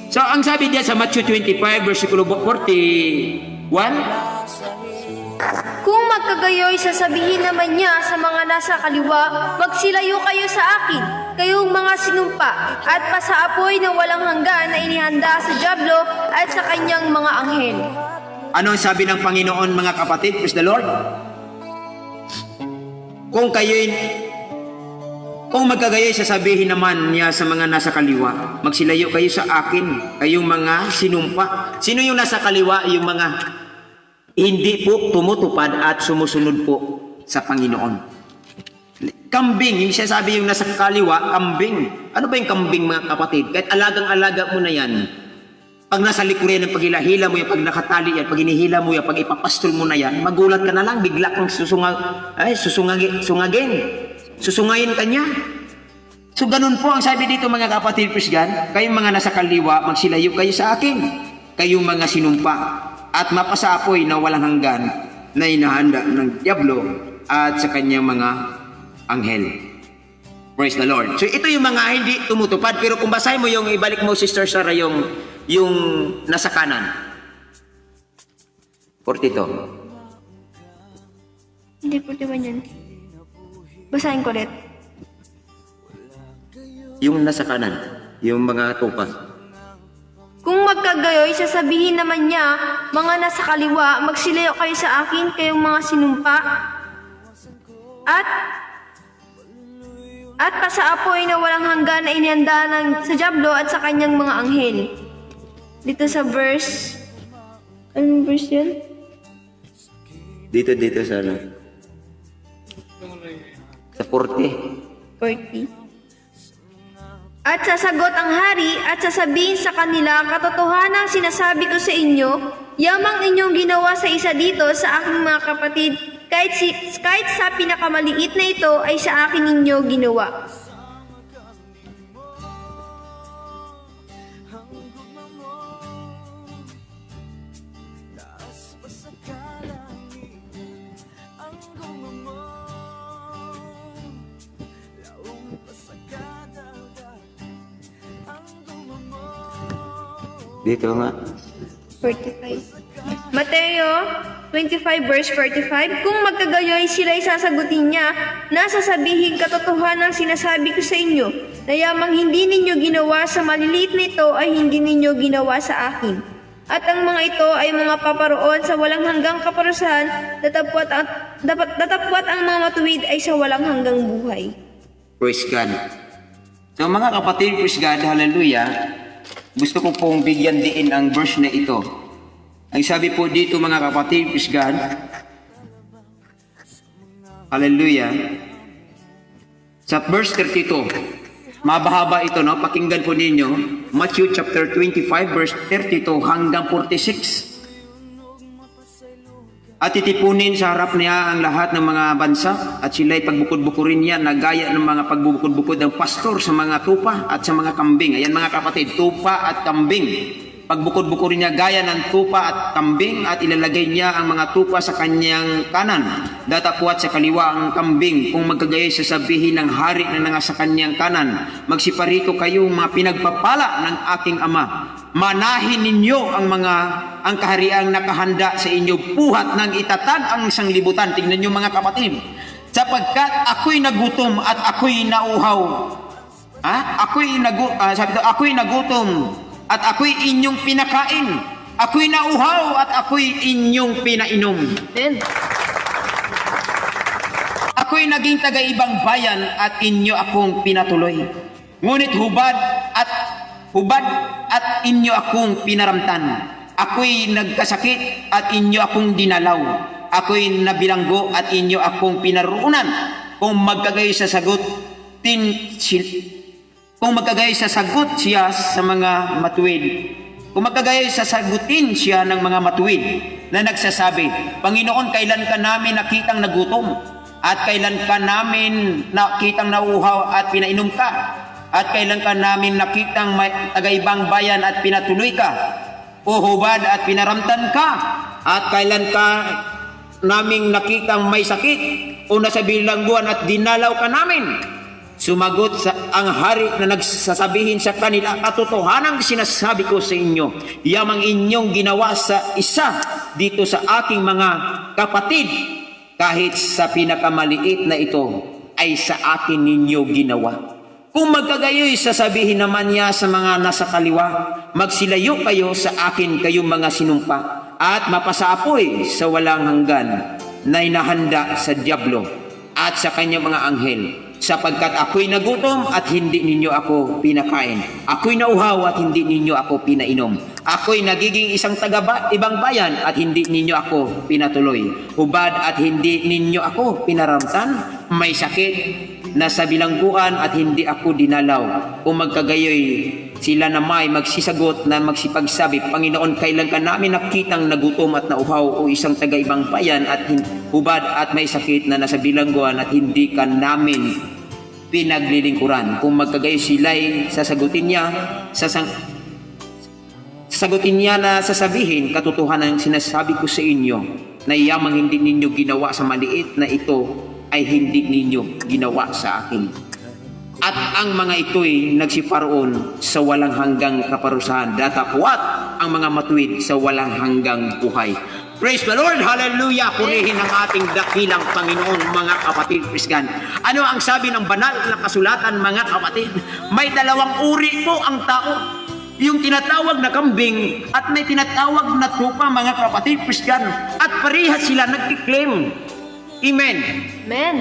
So, ang sabi diyan sa Matthew 25, versikulo 41, Kung magkagayoy, sasabihin naman niya sa mga nasa kaliwa, magsilayo kayo sa akin, kayong mga sinumpa, at pasaapoy ng walang hanggan na inihanda sa dyablo at sa kanyang mga anghel. ano ang sabi ng Panginoon, mga kapatid? Praise the Lord. Kung magkagayoy, sasabihin naman niya sa mga nasa kaliwa, magsilayo kayo sa akin, kayong mga sinumpa. Sino yung nasa kaliwa? Yung mga hindi po tumutupad at sumusunod po sa Panginoon. Kambing, yung sasabi yung nasa kaliwa, kambing. Ano ba yung kambing, mga kapatid? Kahit alagang-alaga mo na yan, pag nasa likuran ng paghila-hila mo yan, pag nakatali yan, pag hinihila mo yan, pag ipapastol mo na yan, magulat ka na lang, bigla kang susungayin ka niya. So ganun po ang sabi dito, mga kapatid, praise God, kayong mga nasa kaliwa, magsilayo kayo sa akin, kayong mga sinumpa, at mapasapoy na walang hanggan na inahanda ng dyablo at sa kanyang mga anghel. Praise the Lord. So ito yung mga hindi tumutupad, pero kung basahin mo yung, ibalik mo, Sister Sarah, yung nasa kanan. 42. Hindi po naman yun. Basahin ko ulit. Yung nasa kanan, yung mga tupa. Kung magkagayoy, sasabihin naman niya, mga nasa kaliwa, magsilayo kayo sa akin, kayong mga sinumpa, at pasaapoy na walang hanggan na inihanda sa dyablo at sa kanyang mga anghel. Dito sa verse, anong verse yun? Dito sa sa 40. 40. At sasagot ang hari at sasabihin sa kanila, katotohanan sinasabi ko sa inyo, yamang inyong ginawa sa isa dito sa aking mga kapatid, kahit sa pinakamaliit na ito ay sa akin ninyo ginawa. Dito nga. 45. Mateo 25 verse 45, kung magkagayoy sila'y sasagutin niya, nasasabihin katotohanan sinasabi ko sa inyo, na yamang hindi ninyo ginawa sa maliliit na ito ay hindi ninyo ginawa sa akin. At ang mga ito ay mga paparoon sa walang hanggang kaparusahan, datapwat ang mga matuwid ay sa walang hanggang buhay. Praise God. So mga kapatid, praise God, hallelujah. Gusto ko pong bigyan diin ang verse na ito. Ang sabi po dito mga kapatid, praise God, hallelujah. Sa verse 32, mabahaba ito, no? Pakinggan po ninyo. Matthew chapter 25, verse 32 hanggang 46. At titipunin sa harap niya ang lahat ng mga bansa at sila'y pagbukod-bukurin niya na gaya ng mga pagbubukod-bukod ng pastor sa mga tupa at sa mga kambing. Ayan mga kapatid, tupa at kambing. Pagbukod-bukurin niya gaya ng tupa at kambing at ilalagay niya ang mga tupa sa kanyang kanan. Datapwat sa kaliwa ang kambing. Kung magkagaya sasabihin ng hari na nasa kanyang kanan, magsiparito kayo mga pinagpapala ng aking ama. Manahin ninyo ang kahariang nakahanda sa inyo, puhat ng itatag ang sanglibutan. Tingnan niyo mga kapatid, sapagkat ako'y nagutom at ako'y nauhaw. Ako'y nagutom at ako'y inyong pinakain. Ako'y nauhaw at ako'y inyong pinainom. Amen. Ako'y naging taga-ibang bayan at inyo akong pinatuloy. Ngunit hubad at inyo akong pinaramtan. Ako'y nagkasakit at inyo akong dinalaw. Ako'y nabilanggo at inyo akong pinaruunan. Kung magkagay sa sagot siya sa mga matuwid. Kung magkagay sa sagutin siya ng mga matuwid na nagsasabi, Panginoon, kailan ka namin nakitang nagutom? At kailan ka namin nakitang nauuhaw at pinainom ka? At kailan ka namin nakitang may tagaibang bayan at pinatuloy ka? O hubad at pinaramtan ka? At kailan ka naming nakitang may sakit? O nasa bilangguan at dinalaw ka namin? Sumagot ang hari na nagsasabihin sa kanila, katotohanang sinasabi ko sa inyo, yamang inyong ginawa sa isa dito sa aking mga kapatid, kahit sa pinakamaliit na ito, ay sa akin ninyo ginawa. Kung magkagayoy, sasabihin naman niya sa mga nasa kaliwa, magsilayo kayo sa akin kayong mga sinumpa, at mapasaapoy sa walang hanggan na inahanda sa diablo at sa kanyang mga anghel. Sapagkat ako'y nagutom at hindi ninyo ako pinakain. Ako'y nauhaw at hindi ninyo ako pinainom. Ako'y nagiging isang ibang bayan at hindi ninyo ako pinatuloy. Hubad at hindi ninyo ako pinaramtan. May sakit na sa bilangguan at hindi ako dinalaw. Kung magkagayoy, sila na may magsisagot na magsipagsabi, Panginoon, kailan ka namin nakitang nagutom at nauhaw o isang taga-ibang bayan at hubad at may sakit na nasa bilangguan at hindi ka namin pinaglilingkuran? Kung magkagayoy, sila'y sasagutin niya na sasabihin, katotohanan ang sinasabi ko sa inyo, na iyamang hindi ninyo ginawa sa maliit na ito ay hindi ninyo ginawa sa akin. At ang mga ito'y nagsiparoon sa walang hanggang kaparusahan, datapwat ang mga matuwid sa walang hanggang buhay. Praise the Lord! Hallelujah! Purihin ang ating dakilang Panginoon, mga kapatid. Praise God. Ano ang sabi ng banal na kasulatan, mga kapatid? May dalawang uri po ang tao. Yung tinatawag na kambing at may tinatawag na tupa, mga kapatid. Praise God. At parehas sila nagkiklaim. Amen. Amen.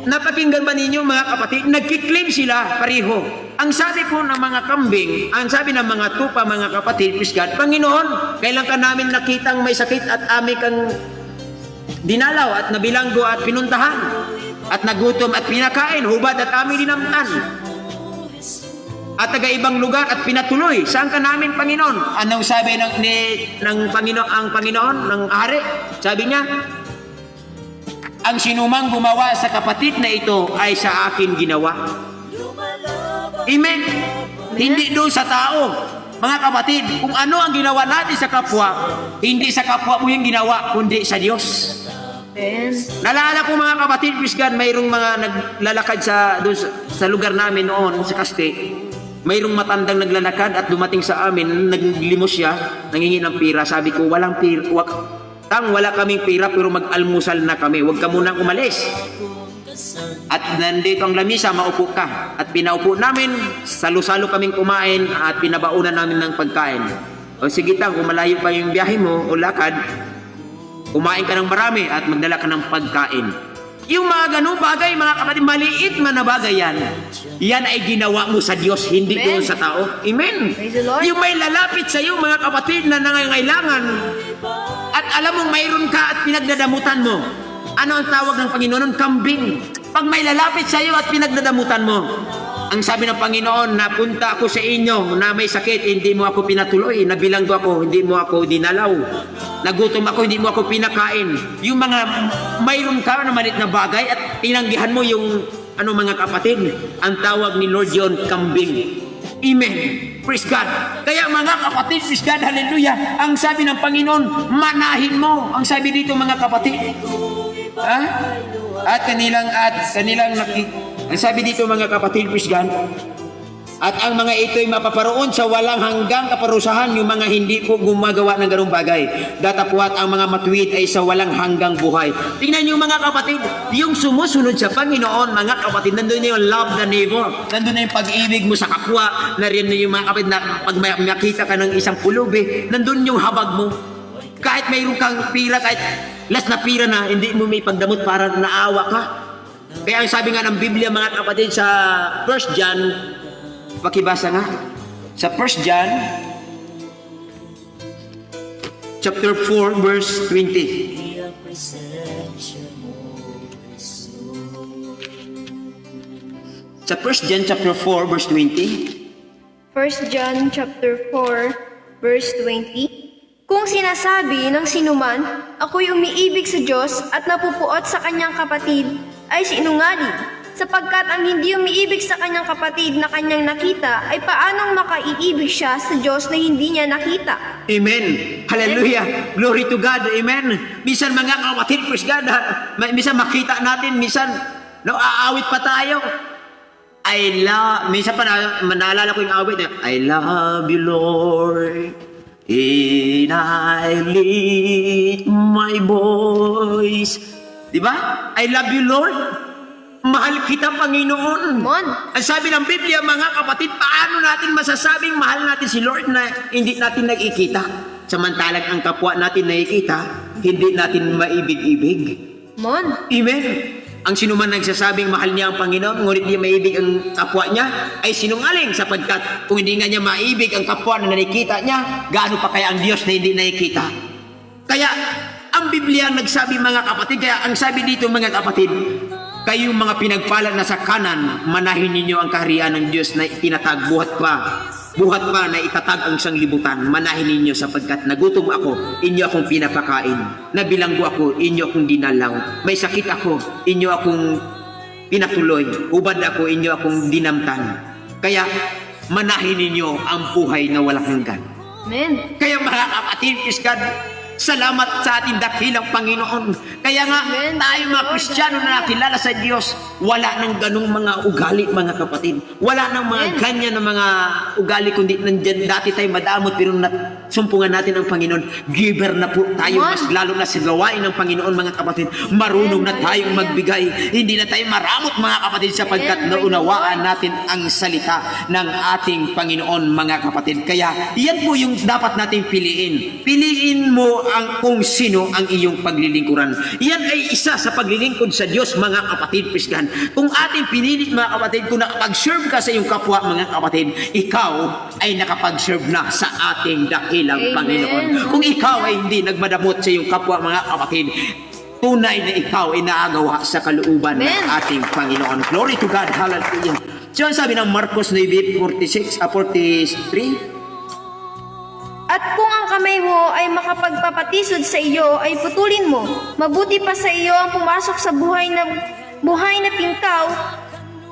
Napakinggan ba ninyo, mga kapatid? Nagkiklaim sila pareho. Ang sabi po ng mga kambing, ang sabi ng mga tupa, mga kapatid, praise God, Panginoon, kailan ka namin nakitang may sakit at amin kang dinalaw at nabilanggo at pinuntahan at nagutom at pinakain, hubad at amin dinamtan at taga-ibang lugar at pinatuloy. Saan ka namin, Panginoon? Anong sabi ng Panginoon, ng hari? Sabi niya, ang sinumang gumawa sa kapatid na ito ay sa akin ginawa. Amen. Hindi doon sa tao. Mga kapatid, kung ano ang ginawa natin sa kapwa, hindi sa kapwa mo yung ginawa, kundi sa Diyos. Amen. Nalala ko, mga kapatid, praise God, mayroong mga naglalakad sa lugar namin noon, sa Kaste. Mayroong matandang naglalakad at dumating sa amin, naglimos siya, nangingi ng pira. Sabi ko, walang pira, wala kaming pira, pero mag-almusal na kami. Huwag ka munang umalis. At nandito ang lamisa, maupo ka. At pinaupo namin, salo-salo kaming kumain at pinabaunan namin ng pagkain. O sige tang, kung malayo pa yung biyahe mo o lakad, kumain ka ng marami at magdala ka ng pagkain. Yung mga ganung bagay, mga kapatid, maliit man na bagay yan. Yan ay ginawa mo sa Diyos, hindi Amen. doon sa tao. Amen. Praise the Lord. Yung may lalapit sa iyo, mga kapatid, na nangangailangan, at alam mong mayroon ka at pinagdadamutan mo. Ano ang tawag ng Panginoon? Kambing. Pag may lalapit sa iyo at pinagdadamutan mo, ang sabi ng Panginoon, napunta ako sa inyo na may sakit, hindi mo ako pinatuloy. Nabilanggo ako, hindi mo ako dinalaw. Nagutom ako, hindi mo ako pinakain. Yung mga mayroon ka na malit na bagay at tinanggihan mo yung mga kapatid, ang tawag ni Lord John, kambing. Amen. Praise God. Kaya mga kapatid, praise God, hallelujah. Ang sabi ng Panginoon, manahin mo. Ang sabi dito mga kapatid. Ha? At kanilang ang sabi dito mga kapatid, praise God, at ang mga ito'y mapaparoon sa walang hanggang kaparusahan, yung mga hindi po gumagawa ng ganung bagay. Datapwat ang mga matuwid ay sa walang hanggang buhay. Tingnan niyo mga kapatid, yung sumusunod sa Panginoon, mga kapatid, nandun na yung love the neighbor, nandun na yung pag-ibig mo sa kapwa, na rin yung mga kapatid na pag makita ka ng isang pulubi, nandun yung habag mo. Kahit mayroon kang pira, kahit last na pira na, hindi mo may pagdamot para naawa ka. Kaya ang sabi nga ng Biblia mga kapatid sa 1 John, pakibasa nga, sa 1 John chapter 4 verse 20. Sa 1 John chapter 4 verse 20. 1 John chapter 4 verse 20. Kung sinasabi ng sinuman, ako'y umiibig sa Diyos at napupuot sa kanyang kapatid, ay sinungaling, sapagkat ang hindi umiibig sa kanyang kapatid na kanyang nakita, ay paanong makaiibig siya sa Diyos na hindi niya nakita? Amen. Hallelujah. Glory to God. Amen. Minsan mga kapatid, praise God, minsan makita natin, minsan aawit pa tayo. Minsan pa naalala ko yung awit na, I love you, Lord, and I lift my voice. Diba? I love you, Lord. Mahal kita, Panginoon. Mon. Ang sabi ng Biblia, mga kapatid, paano natin masasabing mahal natin si Lord na hindi natin nakikita? Samantalang ang kapwa natin nakikita, hindi natin maibig-ibig. Mon. Amen. Ang sinuman nagsasabing mahal niya ang Panginoon, ngunit di maibig ang kapwa niya, ay sinungaling, sapagkat kung hindi nga niya maibig ang kapwa na nakikita niya, gaano pa kaya ang Diyos na hindi nakikita? Kaya, ang Biblia nagsabi mga kapatid, kaya ang sabi dito mga kapatid, kayong mga pinagpala na sa kanan, manahin ninyo ang kaharian ng Diyos na itinatag buhat pa na itatag ang sanglibutan. Manahin ninyo sapagkat nagutom ako, inyo akong pinapakain. Nabilanggo ako, inyo akong dinalaw. May sakit ako, inyo akong pinatuloy. Ubad ako, inyo akong dinamtan. Kaya manahin ninyo ang buhay na walang hanggan. Amen. Kaya mga kapatid, praise God, salamat sa ating dakilang Panginoon. Kaya nga, Amen. tayo mga Kristiyano na nakilala sa Diyos, wala nang ganung mga ugali, mga kapatid. Wala nang mga Amen. ganyan na mga ugali, kundi nandyan dati tayo madamot, pero sumpungan natin ang Panginoon. Giver na po tayo, Amen. mas lalo na sa gawain ng Panginoon, mga kapatid. Marunong na tayong magbigay. Hindi na tayo maramot, mga kapatid, sapagkat Amen. naunawaan natin ang salita ng ating Panginoon, mga kapatid. Kaya, yan po yung dapat nating piliin. Piliin mo kung sino ang iyong paglilingkuran. Yan ay isa sa paglilingkod sa Diyos, mga kapatid, pisgan. Kung ating pinilit, mga kapatid, kung nakapag-serve ka sa iyong kapwa, mga kapatid, ikaw ay nakapag-serve na sa ating dakilang Amen. Panginoon. Kung ikaw ay hindi nagmadamot sa iyong kapwa, mga kapatid, tunay na ikaw ay naagawa sa kalooban ng Amen. ating Panginoon. Glory to God. Hallelujah. So, ang sabi ng Marcos 9:43, At kung ang kamay mo ay makapagpapatisod sa iyo, ay putulin mo. Mabuti pa sa iyo ang pumasok sa buhay na pingkaw,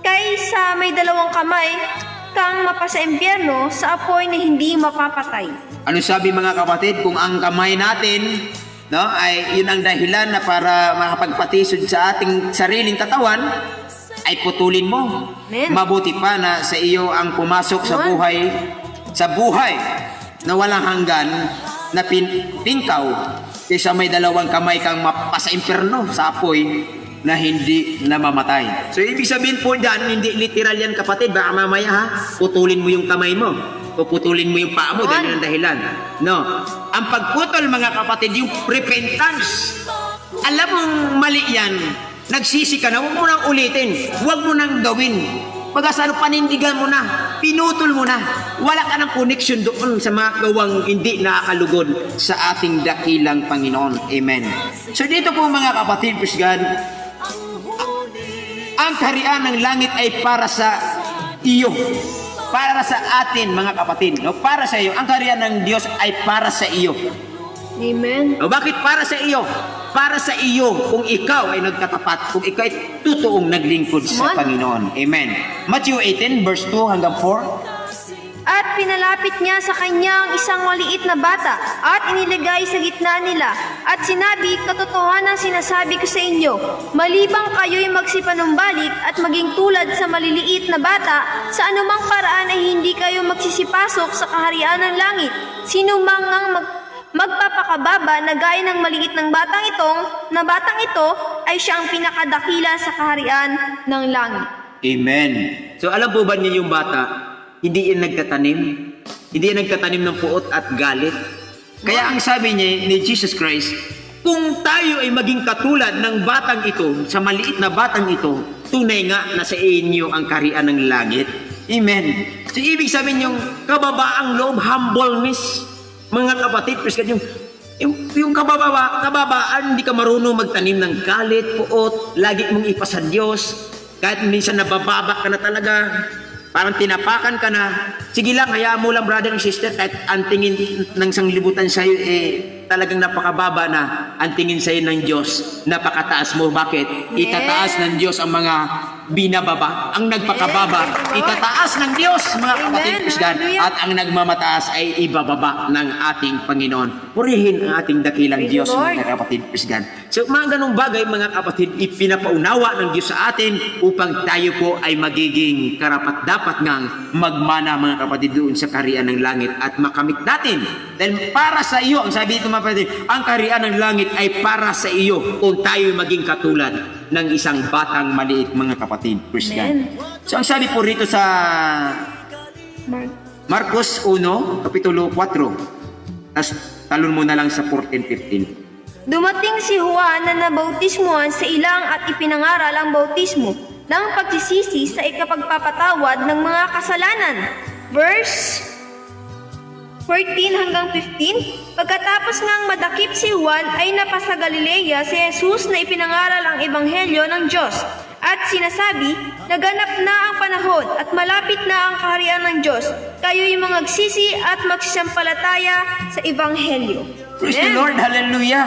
kaysa may dalawang kamay kang mapasa impyerno sa apoy na hindi mapapatay. ano sabi mga kapatid? Kung ang kamay natin, ay yun ang dahilan na para makapagpatisod sa ating sariling katawan, ay putulin mo. Amen. Mabuti pa na sa iyo ang pumasok sa buhay na walang hanggan na pingkaw, kaysa may dalawang kamay kang mapasa impyerno sa apoy na hindi namamatay. So, ibig sabihin po dyan, hindi literal yan kapatid. Baka mamaya ha, putulin mo yung kamay mo. O putulin mo yung paa mo dahil ng dahilan. No. Ang pagputol mga kapatid, yung repentance. Alam mong mali yan. Nagsisi ka na, huwag mo nang ulitin. Huwag mo nang gawin. Pagkasano, panindigan mo na. Pinutol mo na. Wala ka ng connection doon sa mga gawang hindi nakakalugod sa ating dakilang Panginoon. Amen. So dito po mga kapatid, praise God, ang kaharian ng langit ay para sa iyo. Para sa atin mga kapatid. No? Para sa iyo. Ang kaharian ng Diyos ay para sa iyo. Amen. O bakit para sa iyo? Para sa iyo kung ikaw ay nagkatapat, kung ikaw ay totoong naglingkod sa Panginoon. Amen. Matthew 18 verse 2 hanggang 4. At pinalapit niya sa kanya ang isang maliit na bata at inilagay sa gitna nila. At sinabi, katotohanan sinasabi ko sa inyo, malibang kayo'y magsipanumbalik at maging tulad sa maliliit na bata, sa anumang paraan ay hindi kayo magsisipasok sa kaharian ng langit. Sino mang ang magpapakababa na gaya ng maliit ng batang ito ay siya ang pinakadakila sa kaharian ng langit. Amen. So alam po ba niyo yung bata, hindi yan nagtatanim? Hindi yan nagtatanim ng puot at galit? Kaya ang sabi niya ni Jesus Christ, kung tayo ay maging katulad ng batang ito, sa maliit na batang ito, tunay nga na sa inyo ang kaharian ng langit. Amen. So ibig sabihin yung kababaang loob, humbleness, mga kapatid, yung kababaan, hindi ka marunong magtanim ng galit, puot, lagi mong ipasa Diyos, kahit minsan nabababa ka na talaga, parang tinapakan ka na, sige lang, hayaan mo lang brother and sister, kahit ang tingin ng sanglibutan sa'yo, talagang napakababa na, ang tingin sa'yo ng Diyos, napakataas mo. Bakit? Itataas ng Diyos ang mga binababa, ang nagpakababa, itataas ng Diyos, mga kapatid, at ang nagmamataas ay ibababa ng ating Panginoon. Purihin ang ating dakilang Diyos, mga kapatid, so mga ganong bagay, mga kapatid, ipinapaunawa ng Diyos sa atin upang tayo po ay magiging karapat-dapat ngang magmana, mga kapatid, doon sa kaharian ng langit at makamit natin. Dahil para sa iyo, ang sabi dito mga kapatid, ang kaharian ng langit ay para sa iyo kung tayo maging katulad ng isang batang maliit, mga kapatid. So ang sabi po rito sa Marcos 1, Kapitulo 4, tas talon mo na lang sa 14-15. Dumating si Juan na nabautismuhan sa ilang at ipinangaral ang bautismo ng pagsisisi sa ikapagpapatawad ng mga kasalanan. Verse 14 hanggang 15. Pagkatapos ngang madakip si Juan ay napasa Galilea si Jesus na ipinangaral ang ebanghelyo ng Diyos. At sinasabi, naganap na ang panahon at malapit na ang kaharian ng Diyos. Kayo'y magsisi at magsisampalataya sa ebanghelyo. Praise the Lord, hallelujah.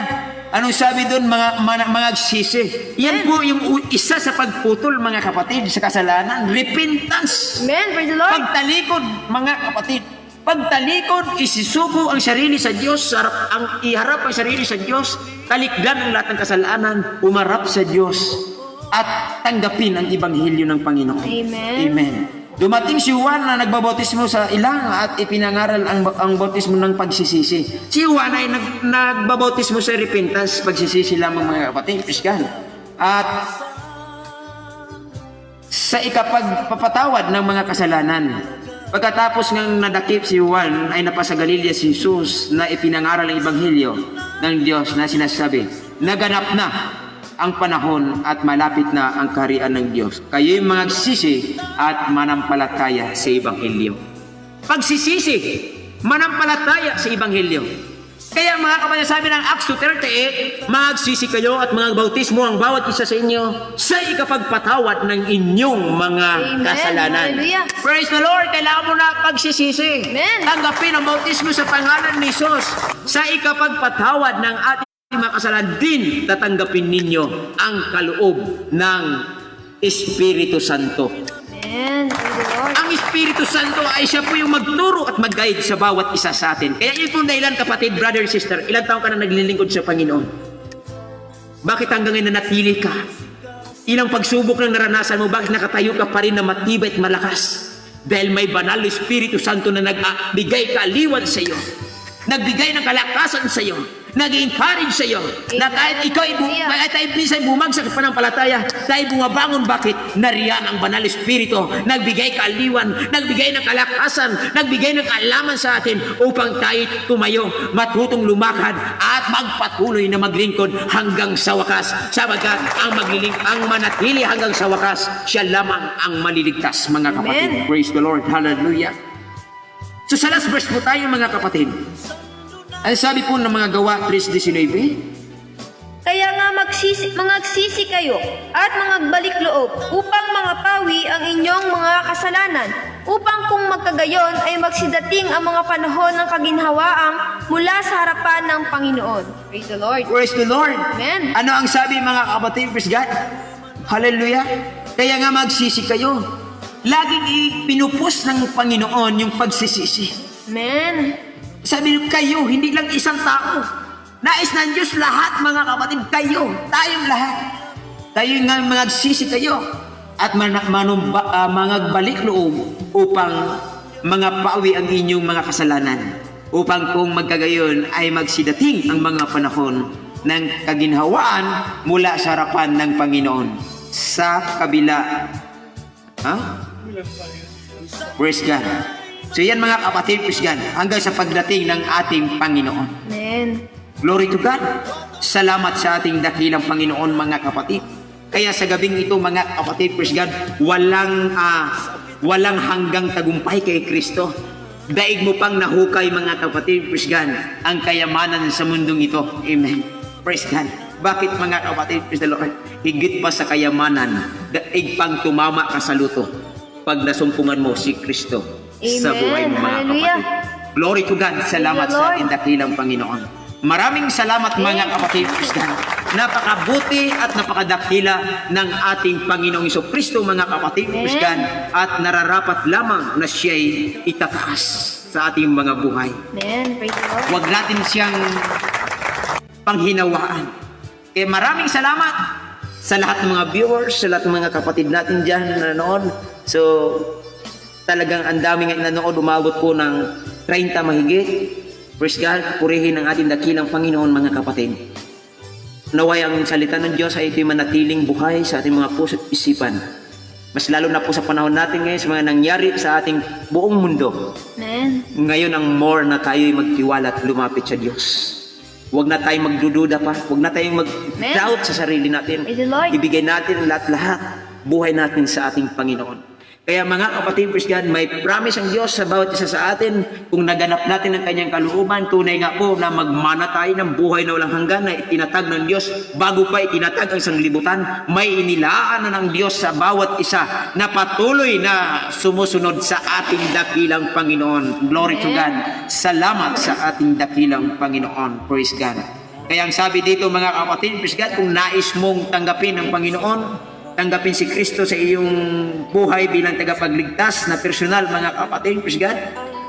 Anong sabi doon, mga sisi? Yan po yung isa sa pagputol, mga kapatid, sa kasalanan. Repentance. Amen, praise the Lord. Pagtalikod, mga kapatid. Pagtalikod, isisuko ang sarili sa Diyos, iharap ang sarili sa Diyos, talikdan ang lahat ng kasalanan, umarap sa Diyos, at tanggapin ang ebanghelyo ng Panginoon. Amen. Amen. Dumating si Juan na nagbabautismo sa ilang at ipinangaral ang bautismo ng pagsisisi. Si Juan ay nagbabautismo sa repentance, pagsisisi lamang, mga kapatid, piskan. At sa ikapagpapatawad ng mga kasalanan. Pagkatapos ng nadakip si Juan ay napasa Galilea si Jesus na ipinangaral ang ebanghelyo ng Diyos na sinasabi, naganap na ang panahon at malapit na ang kaharian ng Diyos. Kayo'y magsisi at manampalataya sa ebanghelyo. Pagsisisi, manampalataya sa ebanghelyo. Kaya mga kapatid, sabi ng Acts 2:38, magsisi kayo at mga bautismo ang bawat isa sa inyo sa ikapagpatawad ng inyong mga kasalanan. Hallelujah. Praise the Lord! Kailangan mo na pagsisisi. Amen. Tanggapin ang bautismo sa pangalan ni Jesus. Sa ikapagpatawad ng ating mga kasalanan din, tatanggapin ninyo ang kaloob ng Espiritu Santo. Amen, praise the Lord. Ang Espiritu Santo ay siya po yung magturo at mag-guide sa bawat isa sa atin. Kaya yun po dahilan, kapatid, brother, sister, ilang taon ka na naglilingkod sa Panginoon? Bakit hanggang ngayon nanatili ka? Ilang pagsubok na naranasan mo, bakit nakatayo ka pa rin na matibay at malakas? Dahil may banal na Espiritu Santo na nagbigay kaaliwan sa iyo. Nagbigay ng kalakasan sa iyo. Nag-encourage sa iyo na kahit ikaw kahit tayo minsan bumagsak sa panampalataya, tayo bumabangon. Bakit? Nariyan ang Banal Espiritu, nagbigay kaaliwan, nagbigay ng kalakasan, nagbigay ng kaalaman sa atin upang tayo tumayo, matutong lumakad at magpatuloy na maglingkod hanggang sa wakas. Sapagkat ang manatili hanggang sa wakas, siya lamang ang maliligtas, mga kapatid. Amen. Praise the Lord. Hallelujah. So sa last verse po tayo, mga kapatid. Ang sabi po ng mga Gawa 3:19, Kaya nga magsisi kayo at magbalik loob upang mangapawi ang inyong mga kasalanan, upang kung magkagayon ay magsidating ang mga panahon ng kaginhawaang mula sa harapan ng Panginoon. Praise the Lord. praise the Lord. Amen. Ano ang sabi, mga kapatid? Praise God. Hallelujah. Kaya nga magsisi kayo. Laging ipinupos ng Panginoon yung pagsisisi. Amen. Sabi niyo, kayo, hindi lang isang tao. Nais ng Diyos lahat, mga kapatid, kayo, tayong lahat. Tayo nga magsisi kayo at magbalik loob upang mangapawi ang inyong mga kasalanan. Upang kung magkagayon ay magsidating ang mga panahon ng kaginhawaan mula sa harapan ng Panginoon sa kabila. Praise God. So yan, mga kapatid, praise God, hanggang sa pagdating ng ating Panginoon. Amen. Glory to God. Salamat sa ating dakilang Panginoon, mga kapatid. Kaya sa gabing ito, mga kapatid, praise God, walang hanggang tagumpay kay Kristo. Daig mo pang nahukay, mga kapatid, praise God, ang kayamanan sa mundong ito. Amen. Praise God. Bakit, mga kapatid, praise the Lord? Higit pa sa kayamanan, daig pang tumama ka sa luto pag nasumpungan mo si Kristo sa buhay mo, mga Hallelujah. kapatid. Glory to God. Salamat Thank you, sa Lord. ating dakilang Panginoon. Maraming salamat, mga kapatid. Napakabuti at napakadakila ng ating Panginoong Jesucristo, mga kapatid. At nararapat lamang na siya'y itataas sa ating mga buhay. Amen. Praise the Lord. Huwag natin siyang panghinawaan. Kaya maraming salamat sa lahat ng mga viewers, sa lahat ng mga kapatid natin dyan na nanood. So, talagang ang daming nanood, umabot po ng 30 mahigit. Praise God, purihin ang ating dakilang Panginoon, mga kapatid. Naway ang salita ng Diyos ay ito'y manatiling buhay sa ating mga puso at isipan. Mas lalo na po sa panahon natin ngayon, sa mga nangyari sa ating buong mundo. Amen. Ngayon ang more na tayo'y magtiwala at lumapit sa Diyos. Huwag na tayong magdududa pa. Huwag na tayong mag-doubt sa sarili natin. Praise the Lord. Ibigay natin lahat-lahat buhay natin sa ating Panginoon. Kaya, mga kapatid, praise God, may promise ang Diyos sa bawat isa sa atin. Kung naganap natin ang kanyang kalooban, tunay nga po na magmana tayo ng buhay na walang hanggan na itinatag ng Diyos. Bago pa itinatag ang sanglibutan, may inilaan na ng Diyos sa bawat isa na patuloy na sumusunod sa ating dakilang Panginoon. Glory to God. Salamat sa ating dakilang Panginoon. Praise God. Kaya ang sabi dito, mga kapatid, praise God, kung nais mong tanggapin ang Panginoon, tanggapin si Kristo sa iyong buhay bilang tagapagligtas na personal, mga kapatid. Praise God.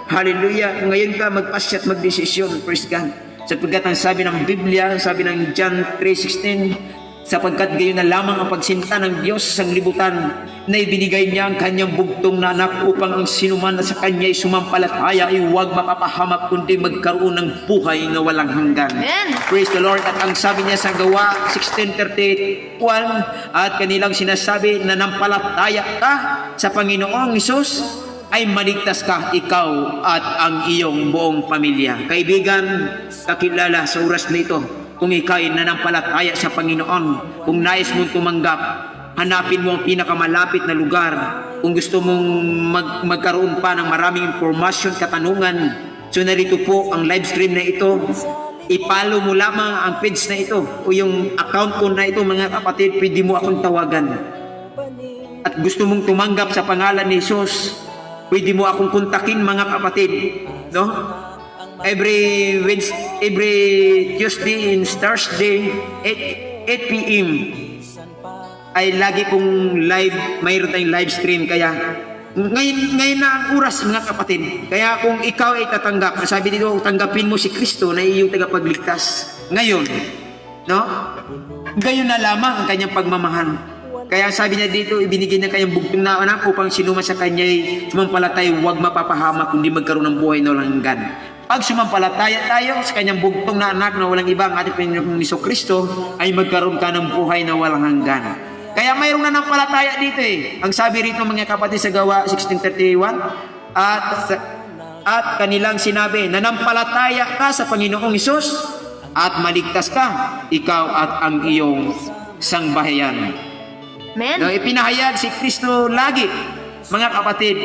Hallelujah. Ngayon ka magpasya at magdesisyon. Praise God. Sapagkat ang sabi ng Biblia, sabi ng John 3:16, sapagkat gayon na lamang ang pagsinta ng Diyos sa sanglibutan na ibinigay niya ang kanyang bugtong na anak upang ang sinuman na sa kanya ay sumampalataya ay huwag mapapahamak kundi magkaroon ng buhay na walang hanggan. Amen. Praise the Lord. At ang sabi niya sa Gawa 16:31, at kanilang sinasabi na nampalataya ka sa Panginoong Hesus ay maligtas ka, ikaw at ang iyong buong pamilya. Kaibigan, kakilala sa oras na ito, kung ikaw ay nanampalataya sa Panginoon, kung nais mong tumanggap, hanapin mo ang pinakamalapit na lugar. Kung gusto mong magkaroon pa ng maraming impormasyon, katanungan, so narito po ang live stream na ito. I-follow mo lamang ang page na ito o yung account ko na ito, mga kapatid. Pwede mo akong tawagan. At gusto mong tumanggap sa pangalan ni Jesus, pwede mo akong kontakin, mga kapatid. No? Every Tuesday and Thursday 8 p.m. ay lagi kong live, mayroon tayong live stream. Kaya ngayon na ang oras, mga kapatid. Kaya kung ikaw ay tatanggap, sabi dito, tanggapin mo si Kristo na iyong tagapagligtas ngayon, no? Gayon na lamang ang kanyang pagmamahal. Kaya sabi niya dito, ibinigay niya kanyang bugtong na anak upang sinuman sa kanya ay sumampalatay, huwag mapapahamak kundi magkaroon ng buhay na walang hanggan. pag sumampalataya tayo sa kanyang bugtong na anak na walang iba ang ating Panginoong Kristo, ay magkaroon ka ng buhay na walang hanggan. Kaya mayroong nanampalataya dito Ang sabi rito mga kapatid sa Gawa 16:31, at kanilang sinabi, nanampalataya ka sa Panginoong Hesus at maligtas ka, ikaw at ang iyong sangbahayan. Amen. Na ipinahayag si Kristo lagi, mga kapatid.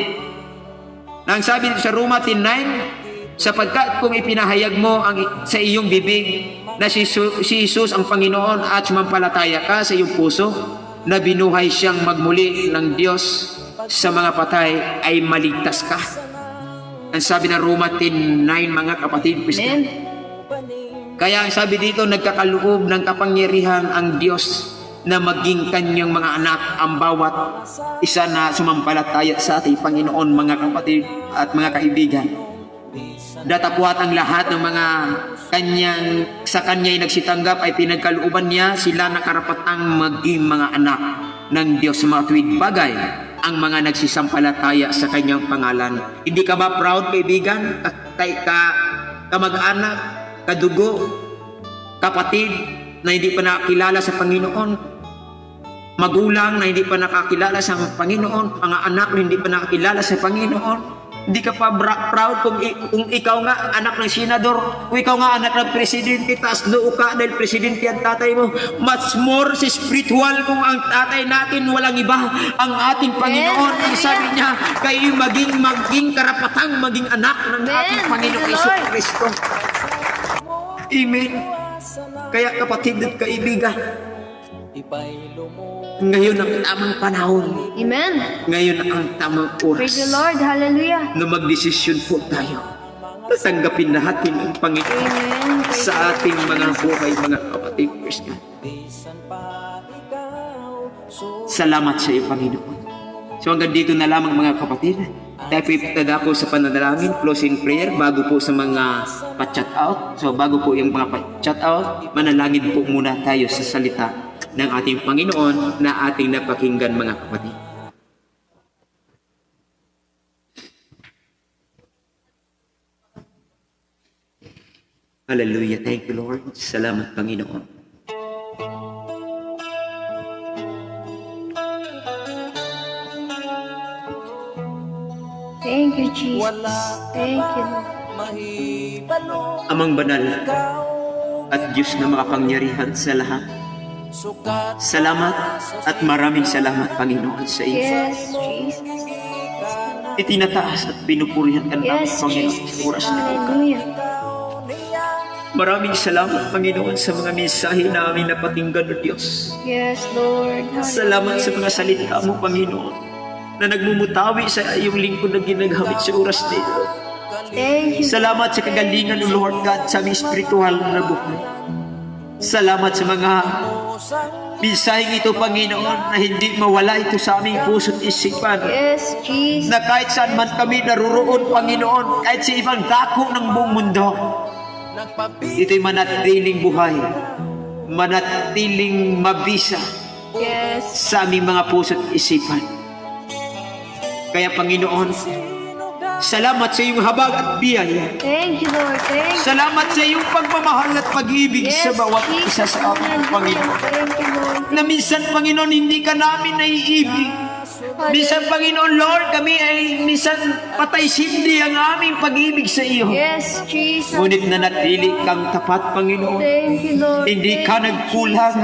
Nang sabi dito sa Roma 10:9, sapagkat kung ipinahayag mo sa iyong bibig na si Jesus ang Panginoon at sumampalataya ka sa iyong puso na binuhay siyang magmuli ng Diyos sa mga patay, ay maligtas ka. Ang sabi ng Roma 10:9, mga kapatid. Amen. Kaya ang sabi dito, nagkakaloob ng kapangyarihan ang Diyos na maging kanyang mga anak ang bawat isa na sumampalataya sa ating Panginoon, mga kapatid at mga kaibigan. Datapwat ang lahat ng mga sa kanya'y nagsitanggap ay pinagkalooban niya sila na karapatang maging mga anak ng Diyos sa mga tuwid bagay ang mga nagsisampalataya sa kanyang pangalan. Hindi ka ba proud, kaibigan? Kamag-anak, kadugo, kapatid na hindi pa nakakilala sa Panginoon, magulang na hindi pa nakakilala sa Panginoon, mga anak na hindi pa nakakilala sa Panginoon. Hindi ka pa proud kung ikaw nga anak ng senador, o ikaw nga anak ng presidente, taas loo ka dahil presidente ang tatay mo. Much more si spiritual kung ang tatay natin walang iba, ang ating Panginoon. Ang sabi niya, kayo maging karapatang maging anak ng ating Panginoong Jesucristo. Amen. Kaya kapatid at kaibigan, ngayon ang tamang panahon. Amen. Ngayon ang tamang oras. Praise the Lord. Hallelujah. Na magdesisyon po tayo. Tanggapin natin ang Panginoon Amen. sa ating mga buhay, mga kapatid Christian. Salamat sa iyo, Panginoon. So hanggang dito na lamang, mga kapatid. Tayo po itadako sa pananalangin, closing prayer, bago po sa mga pa-chat out. So bago po yung mga pa-chat out, manalangin po muna tayo sa salita ng ating Panginoon na ating napakinggan, mga kapatid. Hallelujah. Thank you, Lord. Salamat, Panginoon. Thank you, Jesus. Thank you, Lord. Amang banal at Diyos na makapangyarihan sa lahat, salamat at maraming salamat, Panginoon, sa iyo. Yes, Jesus. Itinataas at pinupurihan ka namin, Yes, Panginoon, Jesus. sa oras na ito. Hallelujah. Maraming salamat, Panginoon, sa mga mensahe namin na patinggan, O Diyos. Yes, Lord. Salamat sa mga salita mo, Panginoon, na nagmumutawi sa iyong lingkod na ginagamit sa oras na ito. Thank you. Salamat sa kagalingan, O Lord God, sa aming spiritual na buhay. Salamat sa mga mensaheng ito, Panginoon, na hindi mawala ito sa aming puso't isipan. Yes, Jesus. Na kahit saan man kami naruroon, Panginoon, kahit sa ibang dako ng buong mundo, ito'y manatiling buhay, manatiling mabisa Yes. sa aming mga puso't isipan. Kaya, Panginoon, salamat sa iyong habag at biyaya. Thank you, Lord. Thank you. Salamat sa iyong pagmamahal at pag-ibig Yes, sa bawat Jesus. isa sa amin, Panginoon. Thank you, Lord. Na minsan, Panginoon, hindi ka namin naiibig. Minsan, Panginoon, Lord, kami ay minsan patay sindi ang aming pag-ibig sa iyo. Yes, Jesus. Ngunit nanatili kang tapat, Panginoon. Thank you, Lord. Hindi ka nagkulang.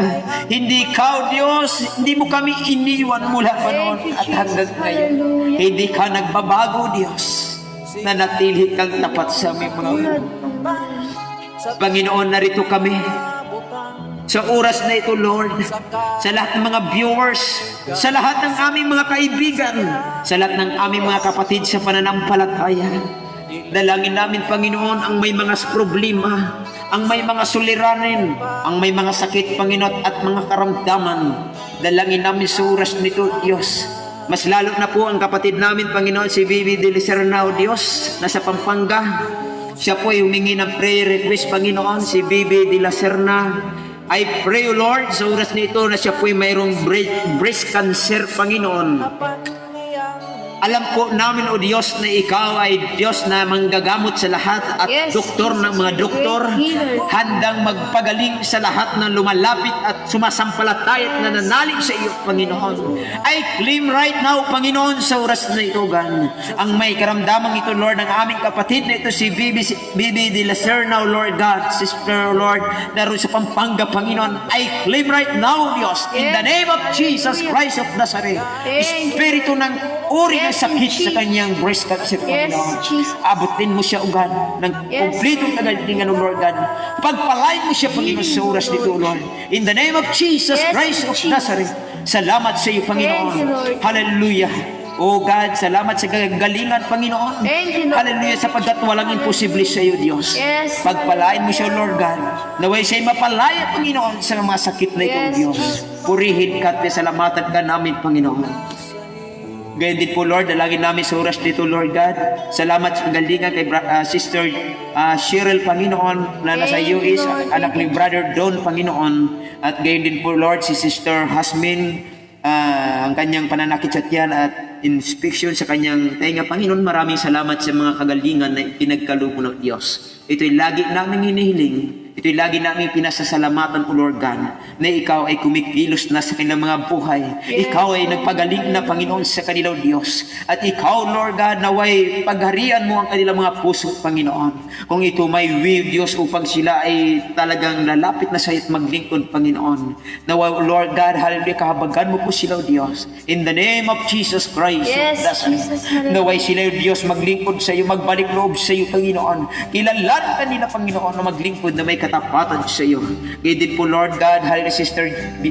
Hindi ka, O Diyos, hindi mo kami iniwan mula pa noon at hanggang ngayon. Hindi ka nagbabago, Diyos. Nanatili kang tapat sa aming mga ulo. Panginoon, narito kami sa oras na ito, Lord, sa lahat ng mga viewers, sa lahat ng aming mga kaibigan, sa lahat ng aming mga kapatid sa pananampalataya. Dalangin namin, Panginoon, ang may mga problema, ang may mga suliranin, ang may mga sakit, Panginoon, at mga karamdaman. Dalangin namin sa oras nito, Diyos. Mas lalo na po ang kapatid namin, Panginoon, si Bibi de Licerna, Diyos, nasa Pampanga. Siya po ay humingi ng prayer request, Panginoon, si Bibi de Licerna. I pray, O Lord, sa oras nito na siya po ay mayroong breast cancer, Panginoon. Alam po namin, O Diyos, na Ikaw ay Diyos na manggagamot sa lahat at Yes, doktor ng mga Jesus, doktor, great healer. handang magpagaling sa lahat ng lumalapit at sumasampalataya at nananalig sa iyo, Panginoon. I claim right now, Panginoon, sa oras na ito, God, ang may karamdamang ito, Lord, ng aming kapatid na ito, si Bibi de la Serna, Lord God, Sister, Lord, naroon sa Pampanga, Panginoon. I claim right now, Diyos, in the name of Jesus Christ of Nazareth, Espiritu ng uri ng sakit sa kanyang breast cancer, Yes, Panginoon. Jesus. Abutin mo siya, O God, ng Yes. kumplitong kagalingan, O Lord God. Pagpalain mo siya, Panginoon, sa oras nito, Lord. In the name of Jesus Yes, Christ of Jesus. Nazareth, salamat sa iyo, Panginoon. Thank you, Lord. Hallelujah. O God, salamat sa kagalingan, Panginoon. Thank you, Lord. Hallelujah, sapagkat walang imposible sa iyo, Diyos. Yes. Pagpalain mo siya, Lord God. Naway siya'y mapalaya, Panginoon, sa mga sakit na ito, Yes. Diyos. Purihin ka at salamatan ka namin, Panginoon. Gayon din po, Lord, dalangin namin sa oras dito, Lord God. Salamat sa galingan kay Sister Cheryl, Panginoon, na nasa Thank you, US, Lord. anak ni Brother Don, Panginoon. At gayon din po, Lord, si Sister Hasmin, ang kanyang pananakit sa tiyan at inspection sa kanyang tenga. Panginoon, maraming salamat sa mga kagalingan na pinagkaloob ng Diyos. Ito'y lagi namin hinihiling. Ito'y lagi namin pinasasalamatan, O Lord God, na Ikaw ay kumikilos na sa kanilang mga buhay. Yes. Ikaw ay nagpagaling na, Panginoon, sa kanilang Diyos. At Ikaw, Lord God, naway pagharian mo ang kanilang mga puso, Panginoon. Kung ito may will, Diyos, upang sila ay talagang lalapit na sa iyo at maglingkod, Panginoon. Naway, Lord God, hallelujah, kahabagan mo po sila, O Diyos. In the name of Jesus Christ Yes, of Nazareth. Jesus, hallelujah. Naway sila, O Diyos, maglingkod sa iyo, magbalik loob sa iyo, Panginoon. Kilalan kanila, Panginoon, na maglingkod na may katapatan sa iyo. Kaya din po, Lord God, hallelujah, Sister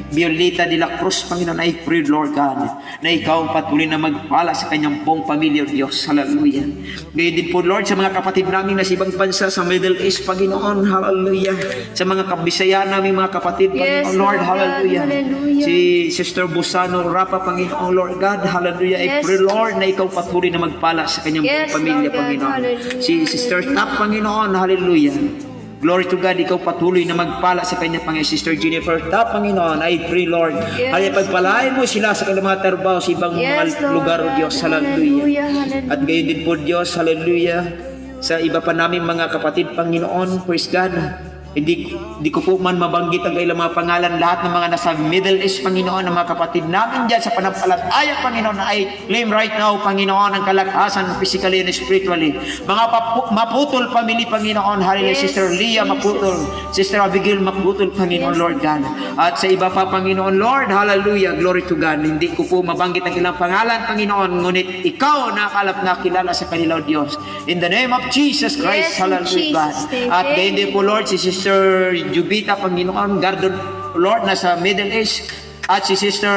Violeta de la Cruz, Panginoon, I pray, Lord God, na Ikaw ang patuloy na magpala sa kanyang buong pamilya, Diyos. Hallelujah. Kaya din po, Lord, sa mga kapatid namin na sa ibang bansa, sa Middle East, Panginoon, hallelujah. Sa mga kabisaya namin, mga kapatid, Yes, Panginoon, Lord, Lord God, hallelujah. hallelujah. Si Sister Busano Rapa, Panginoon, Lord God, hallelujah. I Yes. pray, Lord, na Ikaw patuloy na magpala sa kanyang Yes, buong pamilya, Lord God, Panginoon. hallelujah. Si Sister Tap, Panginoon, hallelujah. Glory to God, Ikaw patuloy na magpala sa kanya, Panginoon. Sister Jennifer Tap, Panginoon, I pray, Lord, Yes. ay pagpalain mo sila sa kanilang mga trabaho sa ibang Yes, mga Lord lugar, O God, Diyos, hallelujah. hallelujah, hallelujah. At gayon din po, Diyos, hallelujah, sa iba pa namin mga kapatid, Panginoon, praise God. Hindi ko po man mabanggit ang ilang mga pangalan, lahat ng mga nasa Middle East, Panginoon, ng mga kapatid namin dyan sa panampalataya, Panginoon, na I claim right now, Panginoon, ang kalakasan physically and spiritually. Mga maputol family, Panginoon, hallelujah, Yes, Sister Leah Jesus. maputol, Sister Abigail maputol, Panginoon, Yes. Lord God. At sa iba pa, Panginoon, Lord, hallelujah, glory to God. Hindi ko po mabanggit ang ilang pangalan, Panginoon, ngunit Ikaw nakilala sa kanila, Diyos. In the name of Jesus Christ, Yes, hallelujah, God. Jesus' name. At gayon din po, Lord, si Sister Jubita, Panginoon, Gardon, Lord, nasa Middle East. At si Sister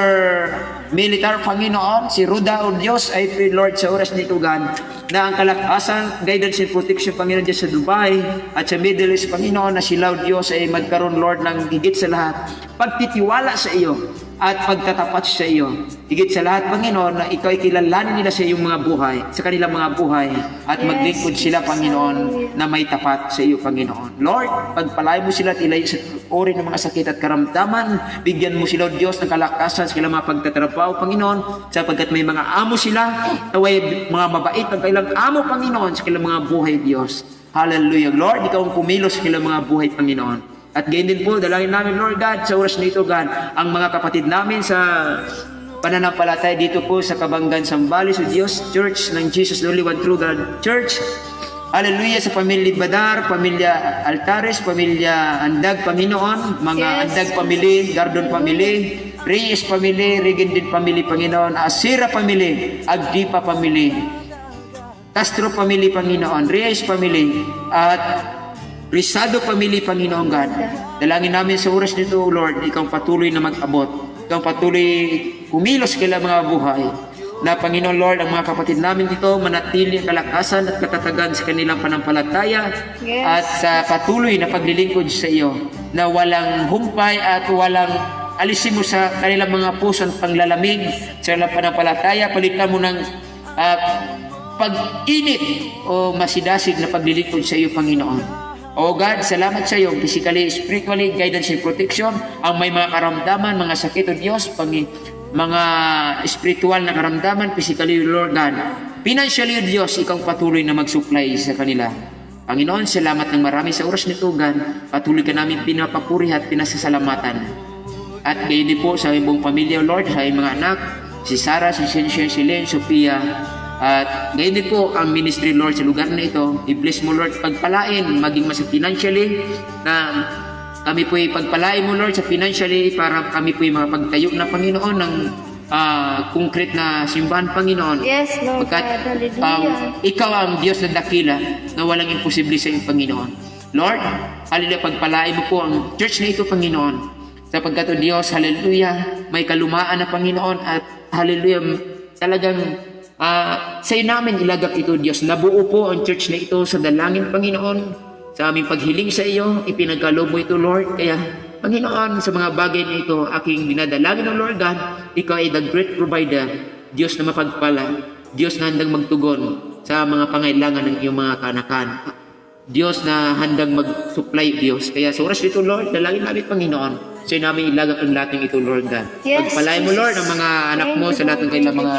Militar, Panginoon, si Ruda, O Diyos, I pray, Lord, sa oras nito, God, na ang kalakasan, guidance and protection, Panginoon, dyan sa Dubai at sa Middle East, Panginoon, na sila, O Diyos, ay magkaroon, Lord, ng higit sa lahat, pagtitiwala sa iyo at pagtatapat sa iyo. Higit sa lahat, Panginoon, na Ikaw ay kilalanin nila sa iyong mga buhay, sa kanilang mga buhay, at Yes, maglingkod sila, Jesus, Panginoon, hallelujah. na may tapat sa iyo, Panginoon. Lord, pagpalain mo sila at ilayo sa uri ng mga sakit at karamdaman. Bigyan mo sila, Diyos, ng kalakasan sa kanilang mga pagtatrabaho, Panginoon, sapagkat may mga amo sila, naway mga mabait ang kailang amo, Panginoon, sa kanilang mga buhay, Diyos. Hallelujah. Lord, Ikaw ang kumilos sa kanilang mga buhay, Panginoon. At gayon din po, dalangin namin, Lord God, sa oras nito, God, ang mga kapatid namin sa pananampalataya dito po sa Kabanggan, Sambales, o Diyos, Church ng Jesus, the only one true God Church. Hallelujah, sa pamilya Badar, pamilya Altares, pamilya Andag, Panginoon, mga Yes. Andag family, Gardon family, Reyes family, Regan din family, Panginoon, Asira family, Agdipa family, Castro family, Panginoon, Reyes family, at Rizado family, Panginoon God. Dalangin namin sa oras nito, Lord, Ikaw patuloy na mag-abot. Ikaw patuloy kumilos kila mga buhay. Na, Panginoon Lord, ang mga kapatid namin dito, manatili ang kalakasan at katatagan sa kanilang panampalataya. Yes. At sa patuloy na paglilingkod sa iyo, na walang humpay at walang alisin mo sa kanilang mga puso ang panglalamig sa kanilang panampalataya. Palitan mo ng pag-init o masidasid na paglilingkod sa iyo, Panginoon. O God, salamat sa iyo, physically, spiritually, guidance and protection, ang may mga karamdaman, mga sakit, O Diyos, mga spiritual na karamdaman, physically, Lord God. Financially, Diyos, ikaw patuloy na mag-supply sa kanila. Panginoon, salamat ng marami sa oras nito, God. Patuloy ka namin pinapapuri at pinasasalamatan. At gayon din po sa aming buong pamilya, Lord, sa aming mga anak, si Sarah, si Cynthia, si Len, Sophia, at gayon din po ang ministry, Lord, sa lugar na ito. I-bless mo, Lord, pagpalain, maging mas financially, na kami po'y pagpalain mo, Lord, sa financially, para kami po'y makapagtayo na, Panginoon, ng concrete na simbahan, Panginoon. Yes, Lord Pagkat God. Hallelujah. ikaw ang Diyos na dakila na walang imposible sa iyong Panginoon. Lord, hallelujah, pagpalain mo po ang church na ito, Panginoon. Sapagkat o Diyos, hallelujah, may kalumaan na Panginoon at hallelujah, talagang sa iyo namin ilagak ito, Diyos. Nabuo po ang church na ito sa dalangin, Panginoon. Sa aming paghiling sa iyo, ipinagkaloob mo ito, Lord. Kaya, Panginoon, sa mga bagay na ito, aking dinadalangin, O Lord God, ikaw ay the great provider, Diyos na mapagpala, Diyos na handang magtugon sa mga pangailangan ng iyong mga kanakan. Diyos na handang mag-supply, Diyos. Kaya sa oras nito, Lord, dalangin namin, Panginoon. Sa iyo namin ilagak ang lahat ng ito, Lord God. Yes, Pagpalain mo, Lord, ang mga anak mo sa lahat ng kailang mga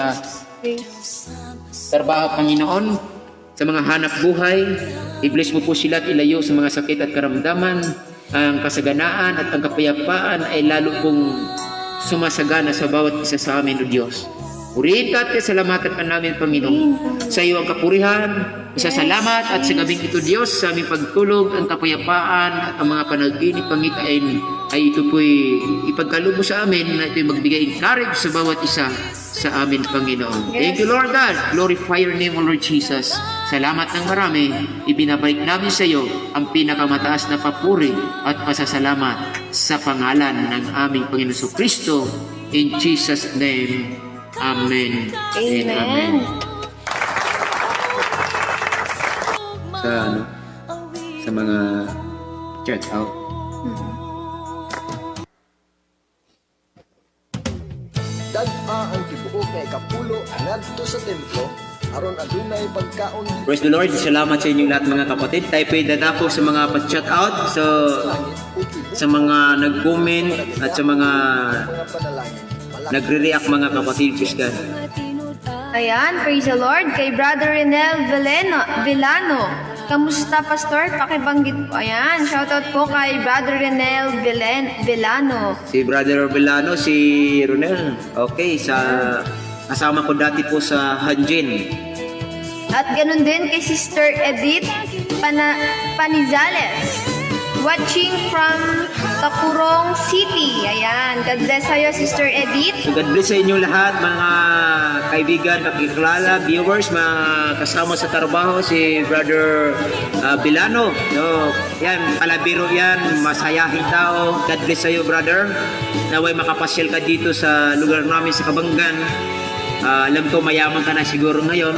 trabaho, Panginoon, sa mga hanap buhay. I-bless mo po sila at ilayo sa mga sakit at karamdaman. Ang kasaganaan at ang kapayapaan ay lalo pong sumasagana sa bawat isa sa amin, O Diyos. Purihin ka at salamatan ka namin, Panginoon. Sa iyo ang kapurihan, isasalamat at sa gabing ito, Diyos, sa aming pagtulog, ang kapayapaan at ang mga panaginip pangitain ay ito po'y ipagkaloob mo sa amin na ito'y magbigay encourage sa bawat isa sa amin, Panginoon. Thank you, Lord God. Glorify your name, O Lord Jesus. Salamat ng marami. Ibinabalik namin sa iyo ang pinakamataas na papuri at pasasalamat sa pangalan ng aming Panginoon Kristo. In Jesus' name, Amen. Amen. And Amen. Sa mga church out. Dad-a ang tibuok nga ikapulo ngadto sa templo aron adunay pagkaon dito Praise the Lord. Salamat sa inyong lahat, mga kapatid. Tayo po'y dadako sa mga pag-chat out, so sa langit o tibuok sa mga nag-comment at sa mga mga panalangin. nagre-react, mga kapatid. Praise God. Ayan, praise the Lord. Kay Brother Renel Villano. Kamusta, Pastor? Pakibanggit po. Ayan, shoutout po kay Brother Renel Villano. Si Brother Villano, si Ronel. Okay, kasama ko dati po sa Hanjin. At ganun din kay Sister Edith Panizales. Watching from Takurong City. Ayan, God bless sa'yo, Sister Edith. So God bless sa inyong lahat, mga kaibigan, kakilala, viewers, mga kasama sa trabaho, si Brother Villano. So, yan, palabiro yan, masayahin tao. God bless sa iyo, brother. Naway makapasyal ka dito sa lugar namin sa Kabanggan. Alam ko mayaman ka na siguro ngayon.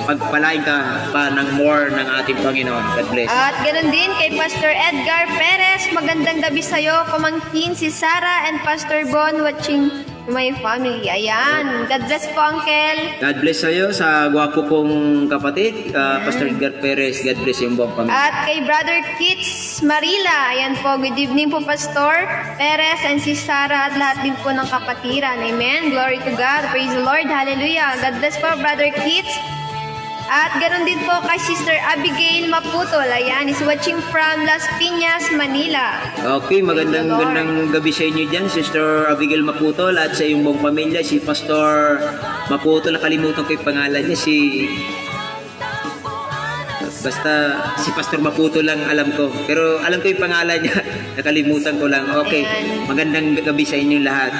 Pagpalain ka pa ng more ng ating Panginoon. God bless. At ganun din kay Pastor Edgar Perez. Magandang gabi sa'yo, pamangkin si Sarah and Pastor Bon watching my family. Ayan. God bless po, Uncle. God bless sa iyo, sa gwapo kong kapatid, Pastor Edgar Perez. God bless yung buong pamilya. At kay Brother Kits Marila. Ayan po. Good evening po, Pastor Perez and si Sarah at lahat din po ng kapatiran. Amen. Glory to God. Praise the Lord. Hallelujah. God bless po, Brother Kits. At ganoon din po kay Sister Abigail Maputol. Ayan, is watching from Las Piñas, Manila. Okay, magandang gabi sa inyo dyan, Sister Abigail Maputol, at sa iyong buong pamilya, si Pastor Maputol, nakalimutan ko yung pangalan niya, basta si Pastor Maputol lang alam ko, pero alam ko yung pangalan niya, nakalimutan ko lang. Okay, Ayan. magandang gabi sa inyong lahat,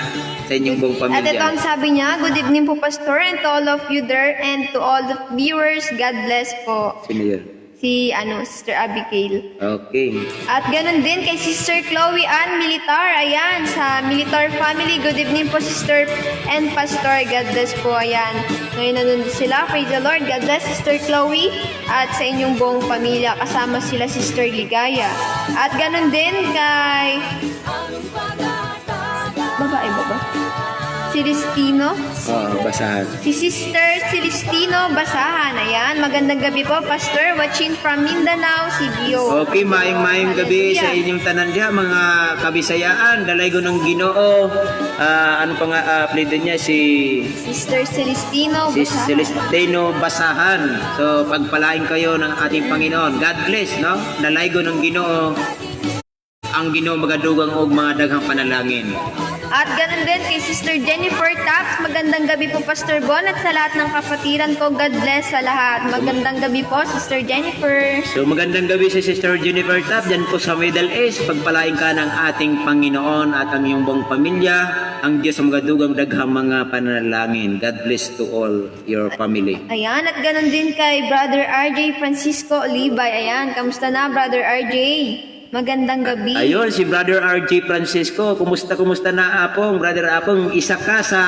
sa inyong buong At ito pamilya. ang sabi niya, good evening po, Pastor, and to all of you there, and to all the viewers, God bless po. Sino yun? Si, Sister Abigail. Okay. At ganun din kay Sister Chloe Ann Militar. Ayan, sa Militar family. Good evening po, Sister and Pastor. God bless po. Ayan. Ngayon nandun sila. Praise the Lord. God bless, Sister Chloe. At sa inyong buong pamilya. Kasama sila, Sister Ligaya. At ganun din kay... Baba. Celestino. Basahan. Si Sister Celestino Basahan. Ayan, magandang gabi po, Pastor. Watching from Mindanao, CBO. Okay, maayong gabi sa inyong tanan diha, mga kabisayaan. Dalay ko ng Ginoo. Ano pa nga apelido niya? Si Sister Celestino si Basahan. Celestino Basahan. So, pagpalain kayo ng ating Panginoon. God bless, no? Dalay ko ng Ginoo. Ang Ginoo magadugang og mga daghang panalangin. At ganun din kay Sister Jennifer Taps. Magandang gabi po, Pastor Bon, at sa lahat ng kapatiran ko. God bless sa lahat. Magandang gabi po, Sister Jennifer. So magandang gabi sa Sister Jennifer Tap dyan po sa Middle East. Pagpalain ka ng ating Panginoon at ang iyong buong pamilya. Ang Diyos ang magadugang daghang mga panalangin. God bless to all your family. Ayan, at ganun din kay Brother RJ Francisco Olibay. Ayan, kamusta na, Brother RJ? Magandang gabi. Ayun, si Brother RJ Francisco. Kumusta na Apong? Brother Apong, isa ka sa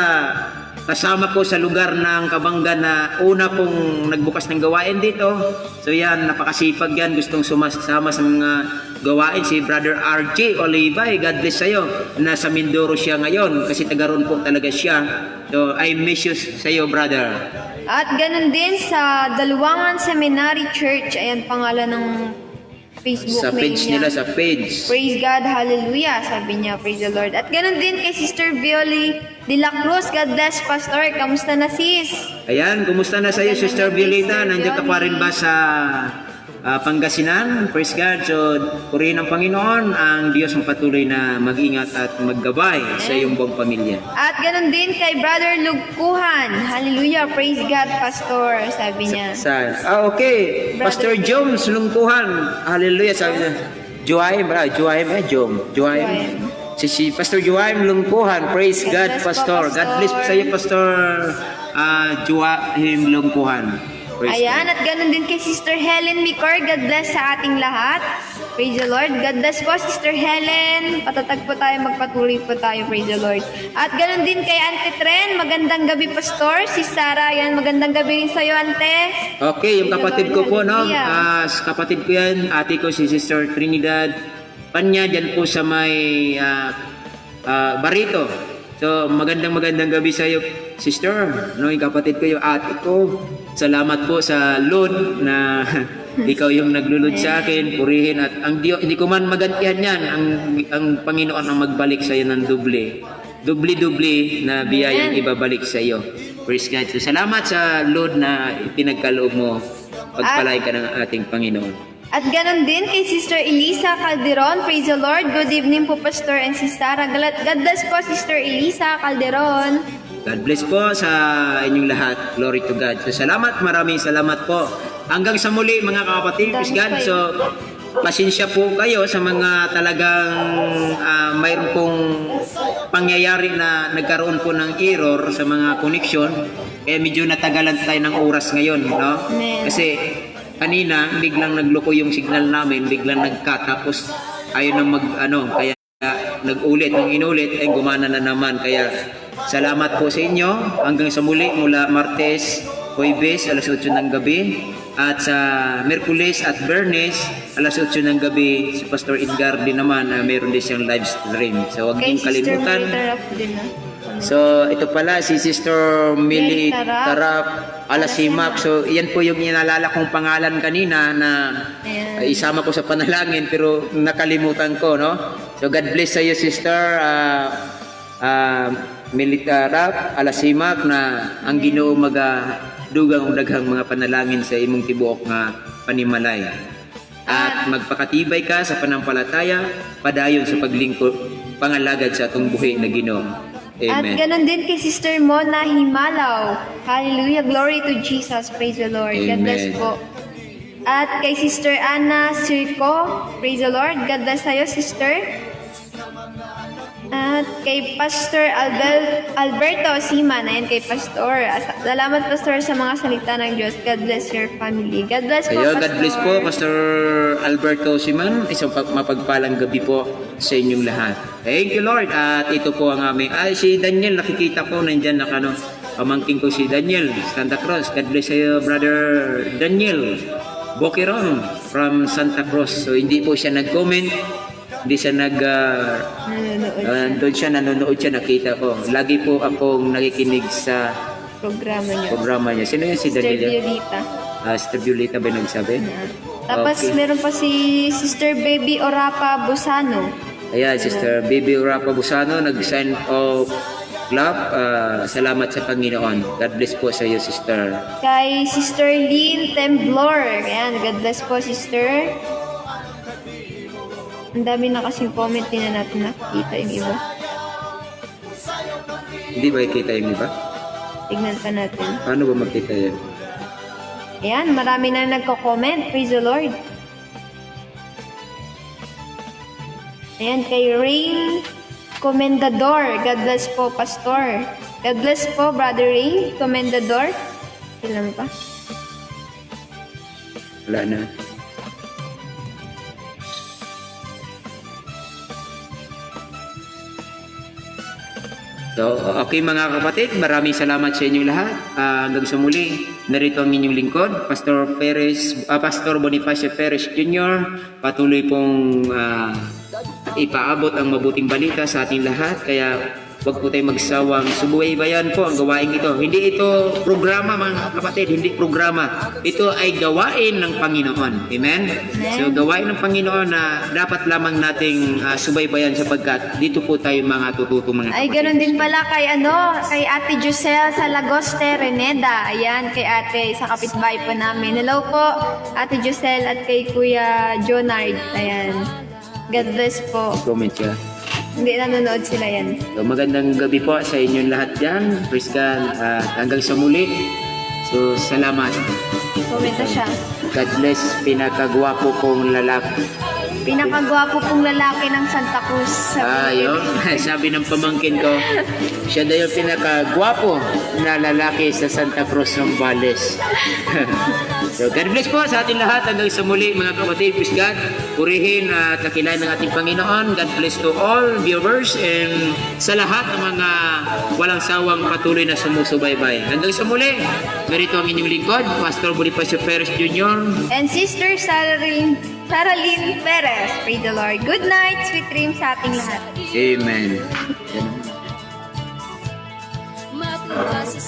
kasama ko sa lugar ng Kabangga na una pong nagbukas ng gawain dito. So yan, napakasipag yan. Gustong sumasama sa mga gawain. Si Brother RJ Olibay, God bless sa'yo. Nasa Mindoro siya ngayon kasi taga-ron po talaga siya. So I miss you sa'yo, brother. At ganun din sa Daluwangan Seminary Church. Ayan, pangalan ng Facebook Sa name page niya. nila, sa page. Praise God, hallelujah, sabi niya, praise the Lord. At ganun din kay Sister Violi de la Cruz. God bless, Pastor. Kamusta na, sis? Ayan, kumusta na sa'yo, Sister Violeta? Nandiyan ka pa rin ba sa Pangasinan? Praise God. So, purihin ng Panginoon, ang Diyos ang patuloy na mag-ingat at maggabay sa iyong buong pamilya. At ganun din kay Brother Lugkuhan. Hallelujah, praise God, Pastor, sabi niya. Okay. Pastor Jones Lungkuhan. Hallelujah. Sabi niya. Joaim. Si Pastor Joaim Lungkuhan. Praise God, bless po, Pastor. God bless Pastor. sa iyo, Pastor Joaim Lungkuhan. Praise Ayan, at ganun din kay Sister Helen Micor. God bless sa ating lahat. Praise the Lord. God bless po, Sister Helen. Patatag po tayo, magpatuloy po tayo. Praise the Lord. At ganun din kay Ante Tren. Magandang gabi, Pastor. Si Sarah, yan. Magandang gabi rin sa'yo, Ante. Okay, yung kapatid ko po, no? Hallelujah. Kapatid ko yan, ate ko si Sister Trinidad Panya, dyan po sa may Barito. So, magandang gabi sa iyo, sister. No, yung kapatid ko, yung ate ko. Salamat po sa load na ikaw yung naglulod sa akin, purihin at ang Diyos, hindi ko man magantihan yan. Ang Panginoon ang magbalik sa iyo ng dubli na biyayang ibabalik sa iyo. Praise God. So, salamat sa load na pinagkaloob mo. Pagpalay ka ng ating Panginoon. At ganun din kay Sister Elisa Calderon. Praise the Lord. Good evening po, Pastor and Sister. God bless po, Sister Elisa Calderon. God bless po sa inyong lahat. Glory to God. So, maraming salamat po. Hanggang sa muli, mga kapatid. Praise God. So, pasensya po kayo sa mga talagang mayroon pong pangyayari na nagkaroon po ng error sa mga connection. Kaya medyo natagalan tayo ng oras ngayon, no? Amen. Kasi kanina, biglang nagloko yung signal namin, biglang nag-cut, tapos ayaw na kaya nag-ulit, nang inulit, ay gumana na naman. Kaya salamat po sa inyo. Hanggang sa muli, mula Martes, Huwebes, alas 8 ng gabi. At sa Merkules at Bernes, alas 8 ng gabi, si Pastor Edgar din naman, meron din siyang live stream. So huwag Kay niyong Sister kalimutan. Mary Tarap din, ah. So, ito pala si Sister Mili Mili Tarap. Tarap Alasimak. So, yan po yung inalala kong pangalan kanina na Ayan. isama ko sa panalangin pero nakalimutan ko, no? So, God bless sa iyo, Sister Mili Tarap Alasimak, na ang Ginoo magadugang daghang mga panalangin sa imong tibuok nga panimalay. At magpakatibay ka sa panampalataya, padayon sa paglingkod, pangalagad sa atong buhi na Ginoo. Amen. At ganun din kay Sister Mona Himalaw. Hallelujah. Glory to Jesus. Praise the Lord. God bless Amen. po. At kay Sister Anna Sirco. Praise the Lord. God bless tayo, Sister. At kay Pastor Alberto Siman. Ayan kay Pastor. Salamat, Pastor, sa mga salita ng Diyos. God bless your family. God bless po, Kayo, Pastor. God bless po, Pastor Alberto Siman. Isang mapagpalang gabi po sa inyong lahat. Thank you, Lord. At ito po ang aming, si Daniel, nakikita ko, nandyan pamangking ko si Daniel, Santa Cruz. God bless sa'yo, Brother Daniel Boqueron from Santa Cruz. So, hindi po siya nag-comment. Hindi siya Nanonood doon siya, nanonood siya, nakita ko. Lagi po akong nakikinig sa programa niyo. programa niya. Sino yun, si Sister Daniela? Violeta. Sister Violeta ba yung nagsabi? Tapos Okay. meron pa si Sister Baby Orapa Busano. Ayan, Sister Baby Rapa Busano, nag-sign of love. Salamat sa Panginoon. God bless po sa iyo, Sister. Kay Sister Lynn Temblor. Ayan, God bless po, Sister. Ang dami na kasing comment, din na natin nakikita yung iba. Hindi ba ikita yung iba? Tignan pa natin. Paano ba makita yan? Ayan, marami na nagko-comment. Praise the Lord. Ayan, kay Rain Comendador. God bless po, Pastor. God bless po, Brother Rain Comendador. Ilan pa? Wala na. So, okay mga kapatid, maraming salamat sa inyong lahat. Hanggang sa muli, narito ang inyong lingkod, Pastor Bonifacio Perez Jr. Patuloy pong ipaabot ang mabuting balita sa ating lahat. Kaya wag po tayong magsawang subuhay-bayan po ang gawain ito. Hindi ito programa mga kapatid, hindi programa. Ito ay gawain ng Panginoon. Amen? So gawain ng Panginoon na dapat lamang nating subaybayan sapagkat dito po tayo mga tututo mga Ay, kapatid. ganun din pala kay Ate Giselle sa Lagoste, Reneda. Ayan, kay Ate sa kapitbahay po namin. Hello po, Ate Giselle at kay Kuya Jonard. Ayan. God bless po. Comment siya. Hindi nanonood sila yan. So, magandang gabi po sa inyong lahat dyan. Praise God. Hanggang sa muli. So, salamat. Comment na siya. God bless. Pinakagwapo kong lalaki. Pinakagwapo pong lalaki ng Santa Cruz. Yun. Sabi ng pamangkin ko, siya daw yung pinakagwapo na lalaki sa Santa Cruz ng Bales. So, God bless po sa ating lahat. Hanggang sa muli, mga kapatid. Praise God. Purihin at takilain ng ating Panginoon. God bless to all viewers and sa lahat ng mga walang sawang patuloy na sumusubaybay. Hanggang sa muli, ganito ang inyong lingkod, Pastor Bonifacio Perez Jr. And Sister Saralyn Perez. Praise the Lord. Good night. Sweet dreams sa ating lahat. Amen. Matuwa sa